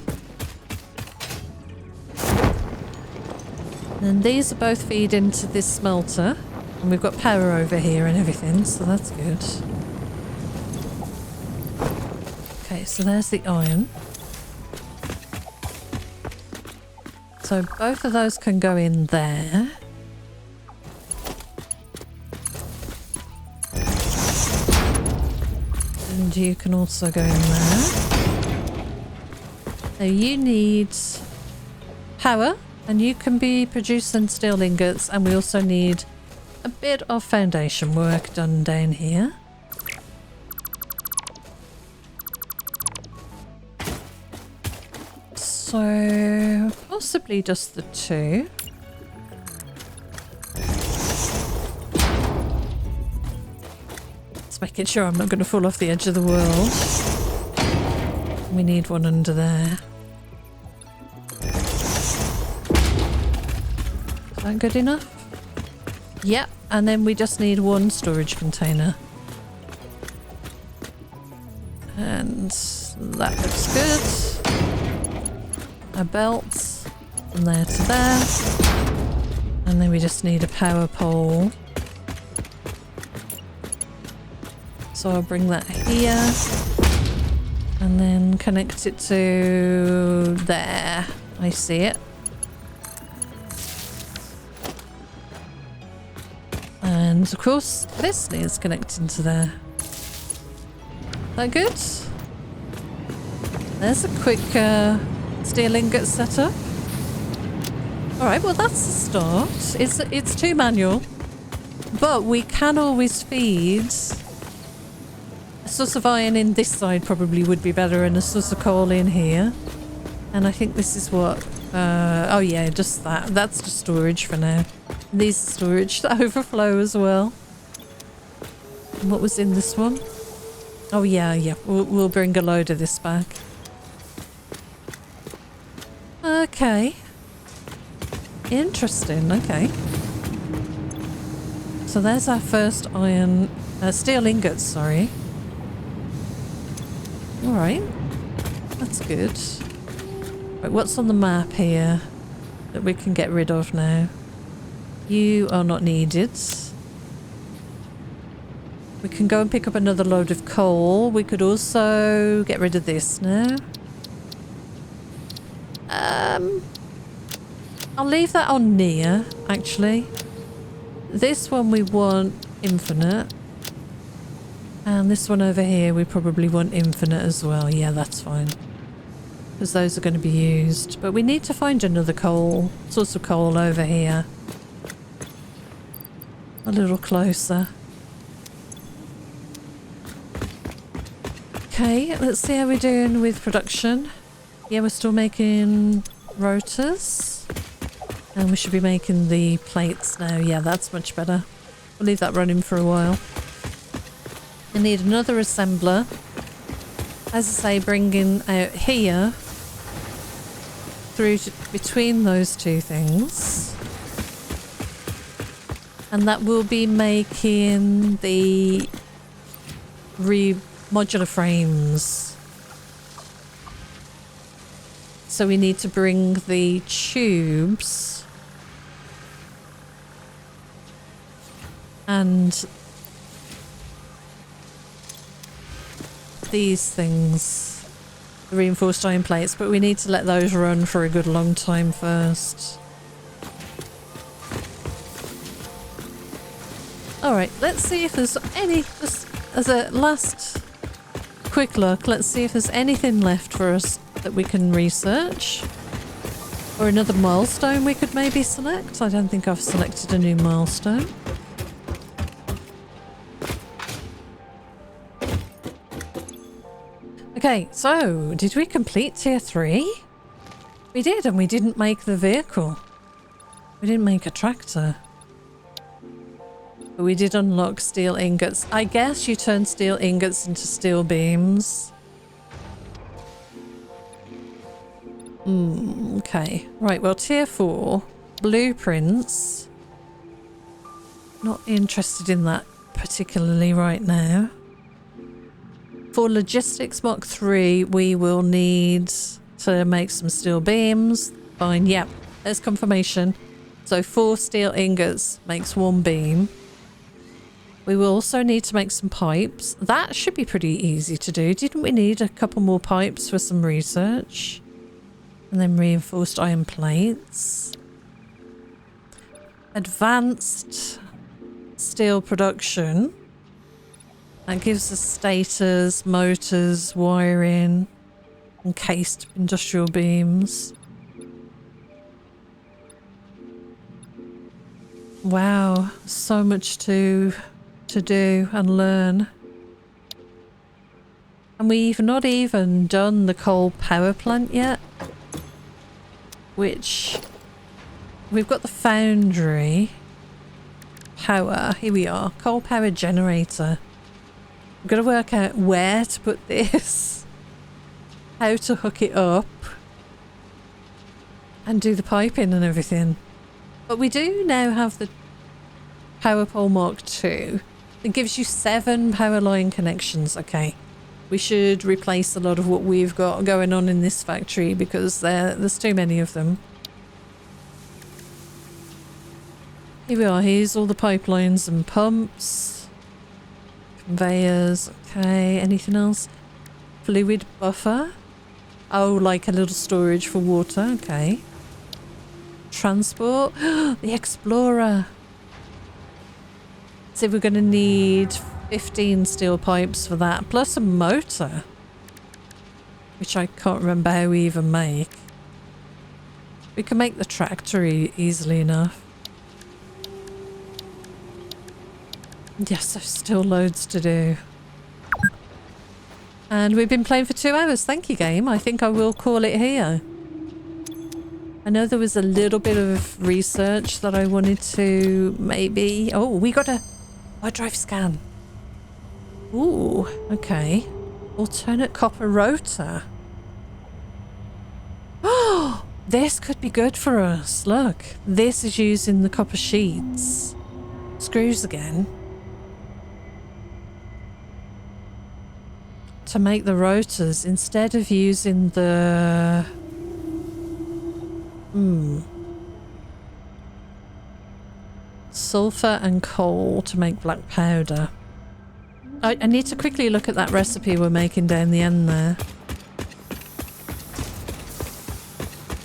And these are both feed into this smelter. And we've got power over here and everything, so that's good. Okay, so there's the iron. So both of those can go in there. And you can also go in there. Now you need power, and you can be producing steel ingots, and we also need a bit of foundation work done down here. So possibly just the two. Just making sure I'm not going to fall off the edge of the world. We need one under there. Is that good enough? Yep, and then we just need one storage container. And that looks good. A belt from there to there. And then we just need a power pole. So I'll bring that here. And then connect it to there. I see it. And of course, this needs connecting to there. That good? There's a quick steel ingot setup. All right, well that's the start. It's too manual, but we can always feed. A source of iron in this side probably would be better, and a source of coal in here. And I think this is what. Oh yeah, just that. That's just storage for now. These are storage to overflow as well. And what was in this one? Oh yeah, yeah. We'll bring a load of this back. Okay. Interesting. Okay. So there's our first iron, steel ingots. Sorry. All right. That's good. Right, what's on the map here that we can get rid of now? You are not needed. We can go and pick up another load of coal. We could also get rid of this now. I'll leave that on near, actually. This one we want infinite. And this one over here we probably want infinite as well. Yeah, that's fine. Because those are going to be used. But we need to find another source of coal over here. A little closer. Okay, let's see how we're doing with production. Yeah, we're still making rotors. And we should be making the plates now. Yeah, that's much better. We'll leave that running for a while. I need another assembler. As I say, bringing out here through between those two things. And that will be making the modular frames. So we need to bring the tubes and these things, the reinforced iron plates, but we need to let those run for a good long time first. Alright, let's see if there's any, just as a last quick look, let's see if there's anything left for us that we can research. Or another milestone we could maybe select. I don't think I've selected a new milestone. Okay, so did we complete tier 3? We did, and we didn't make the vehicle. We didn't make a tractor. But we did unlock steel ingots. I guess you turn steel ingots into steel beams. Okay. Right, well, tier 4. Blueprints. Not interested in that particularly right now. For logistics Mach 3, we will need to make some steel beams. Fine, yep. There's confirmation. So 4 steel ingots makes 1 beam. We will also need to make some pipes. That should be pretty easy to do. Didn't we need a couple more pipes for some research? And then reinforced iron plates. Advanced steel production. That gives us stators, motors, wiring, encased industrial beams. Wow, so much to do and learn. And we've not even done the coal power plant yet. Which, we've got the foundry. Power, here we are, coal power generator. I've got to work out where to put this, how to hook it up, and do the piping and everything. But we do now have the Power Pole Mark II. It gives you 7 power line connections. Okay, we should replace a lot of what we've got going on in this factory because there's too many of them. Here we are, here's all the pipelines and pumps. Conveyors, okay, anything else? Fluid buffer. Oh, like a little storage for water, okay. Transport, the Explorer. So we're going to need 15 steel pipes for that, plus a motor. Which I can't remember how we even make. We can make the tractor easily enough. Yes, there's still loads to do. And we've been playing for 2 hours. Thank you, game. I think I will call it here. I know there was a little bit of research that I wanted to maybe... Oh, we got a hard drive scan. Ooh, okay. Alternate copper rotor. Oh, this could be good for us. Look, this is using the copper sheets. Screws again. To make the rotors instead of using the... sulfur and coal to make black powder. I need to quickly look at that recipe we're making down the end there.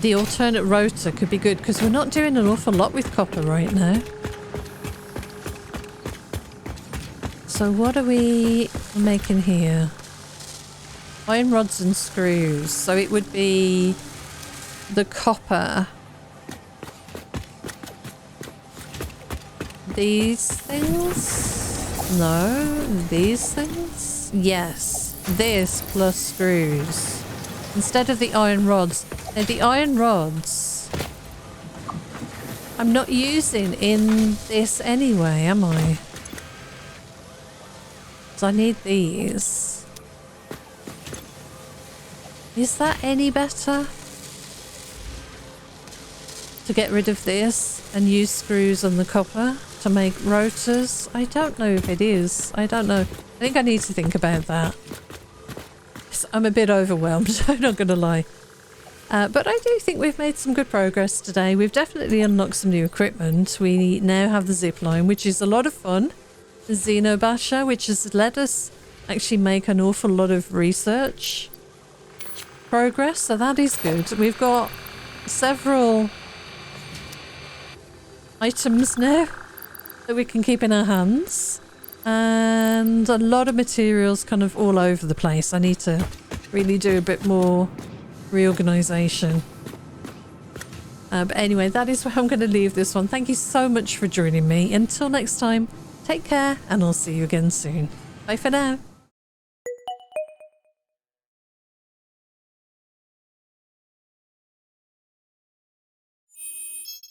The alternate rotor could be good because we're not doing an awful lot with copper right now. So what are we making here? Iron rods and screws. So it would be the copper. These things? No. These things? Yes. This plus screws. Instead of the iron rods. Now the iron rods I'm not using in this anyway, am I? So I need these. Is that any better? To get rid of this and use screws on the copper to make rotors? I don't know if it is. I don't know. I think I need to think about that. I'm a bit overwhelmed, I'm not going to lie. But I do think we've made some good progress today. We've definitely unlocked some new equipment. We now have the zip line, which is a lot of fun. The Xenobasher, which has let us actually make an awful lot of research progress, so that is good. We've got several items now that we can keep in our hands, and a lot of materials kind of all over the place. I need to really do a bit more reorganization. But anyway, that is where I'm going to leave this one. Thank you so much for joining me. Until next time, take care, and I'll see you again soon. Bye for now.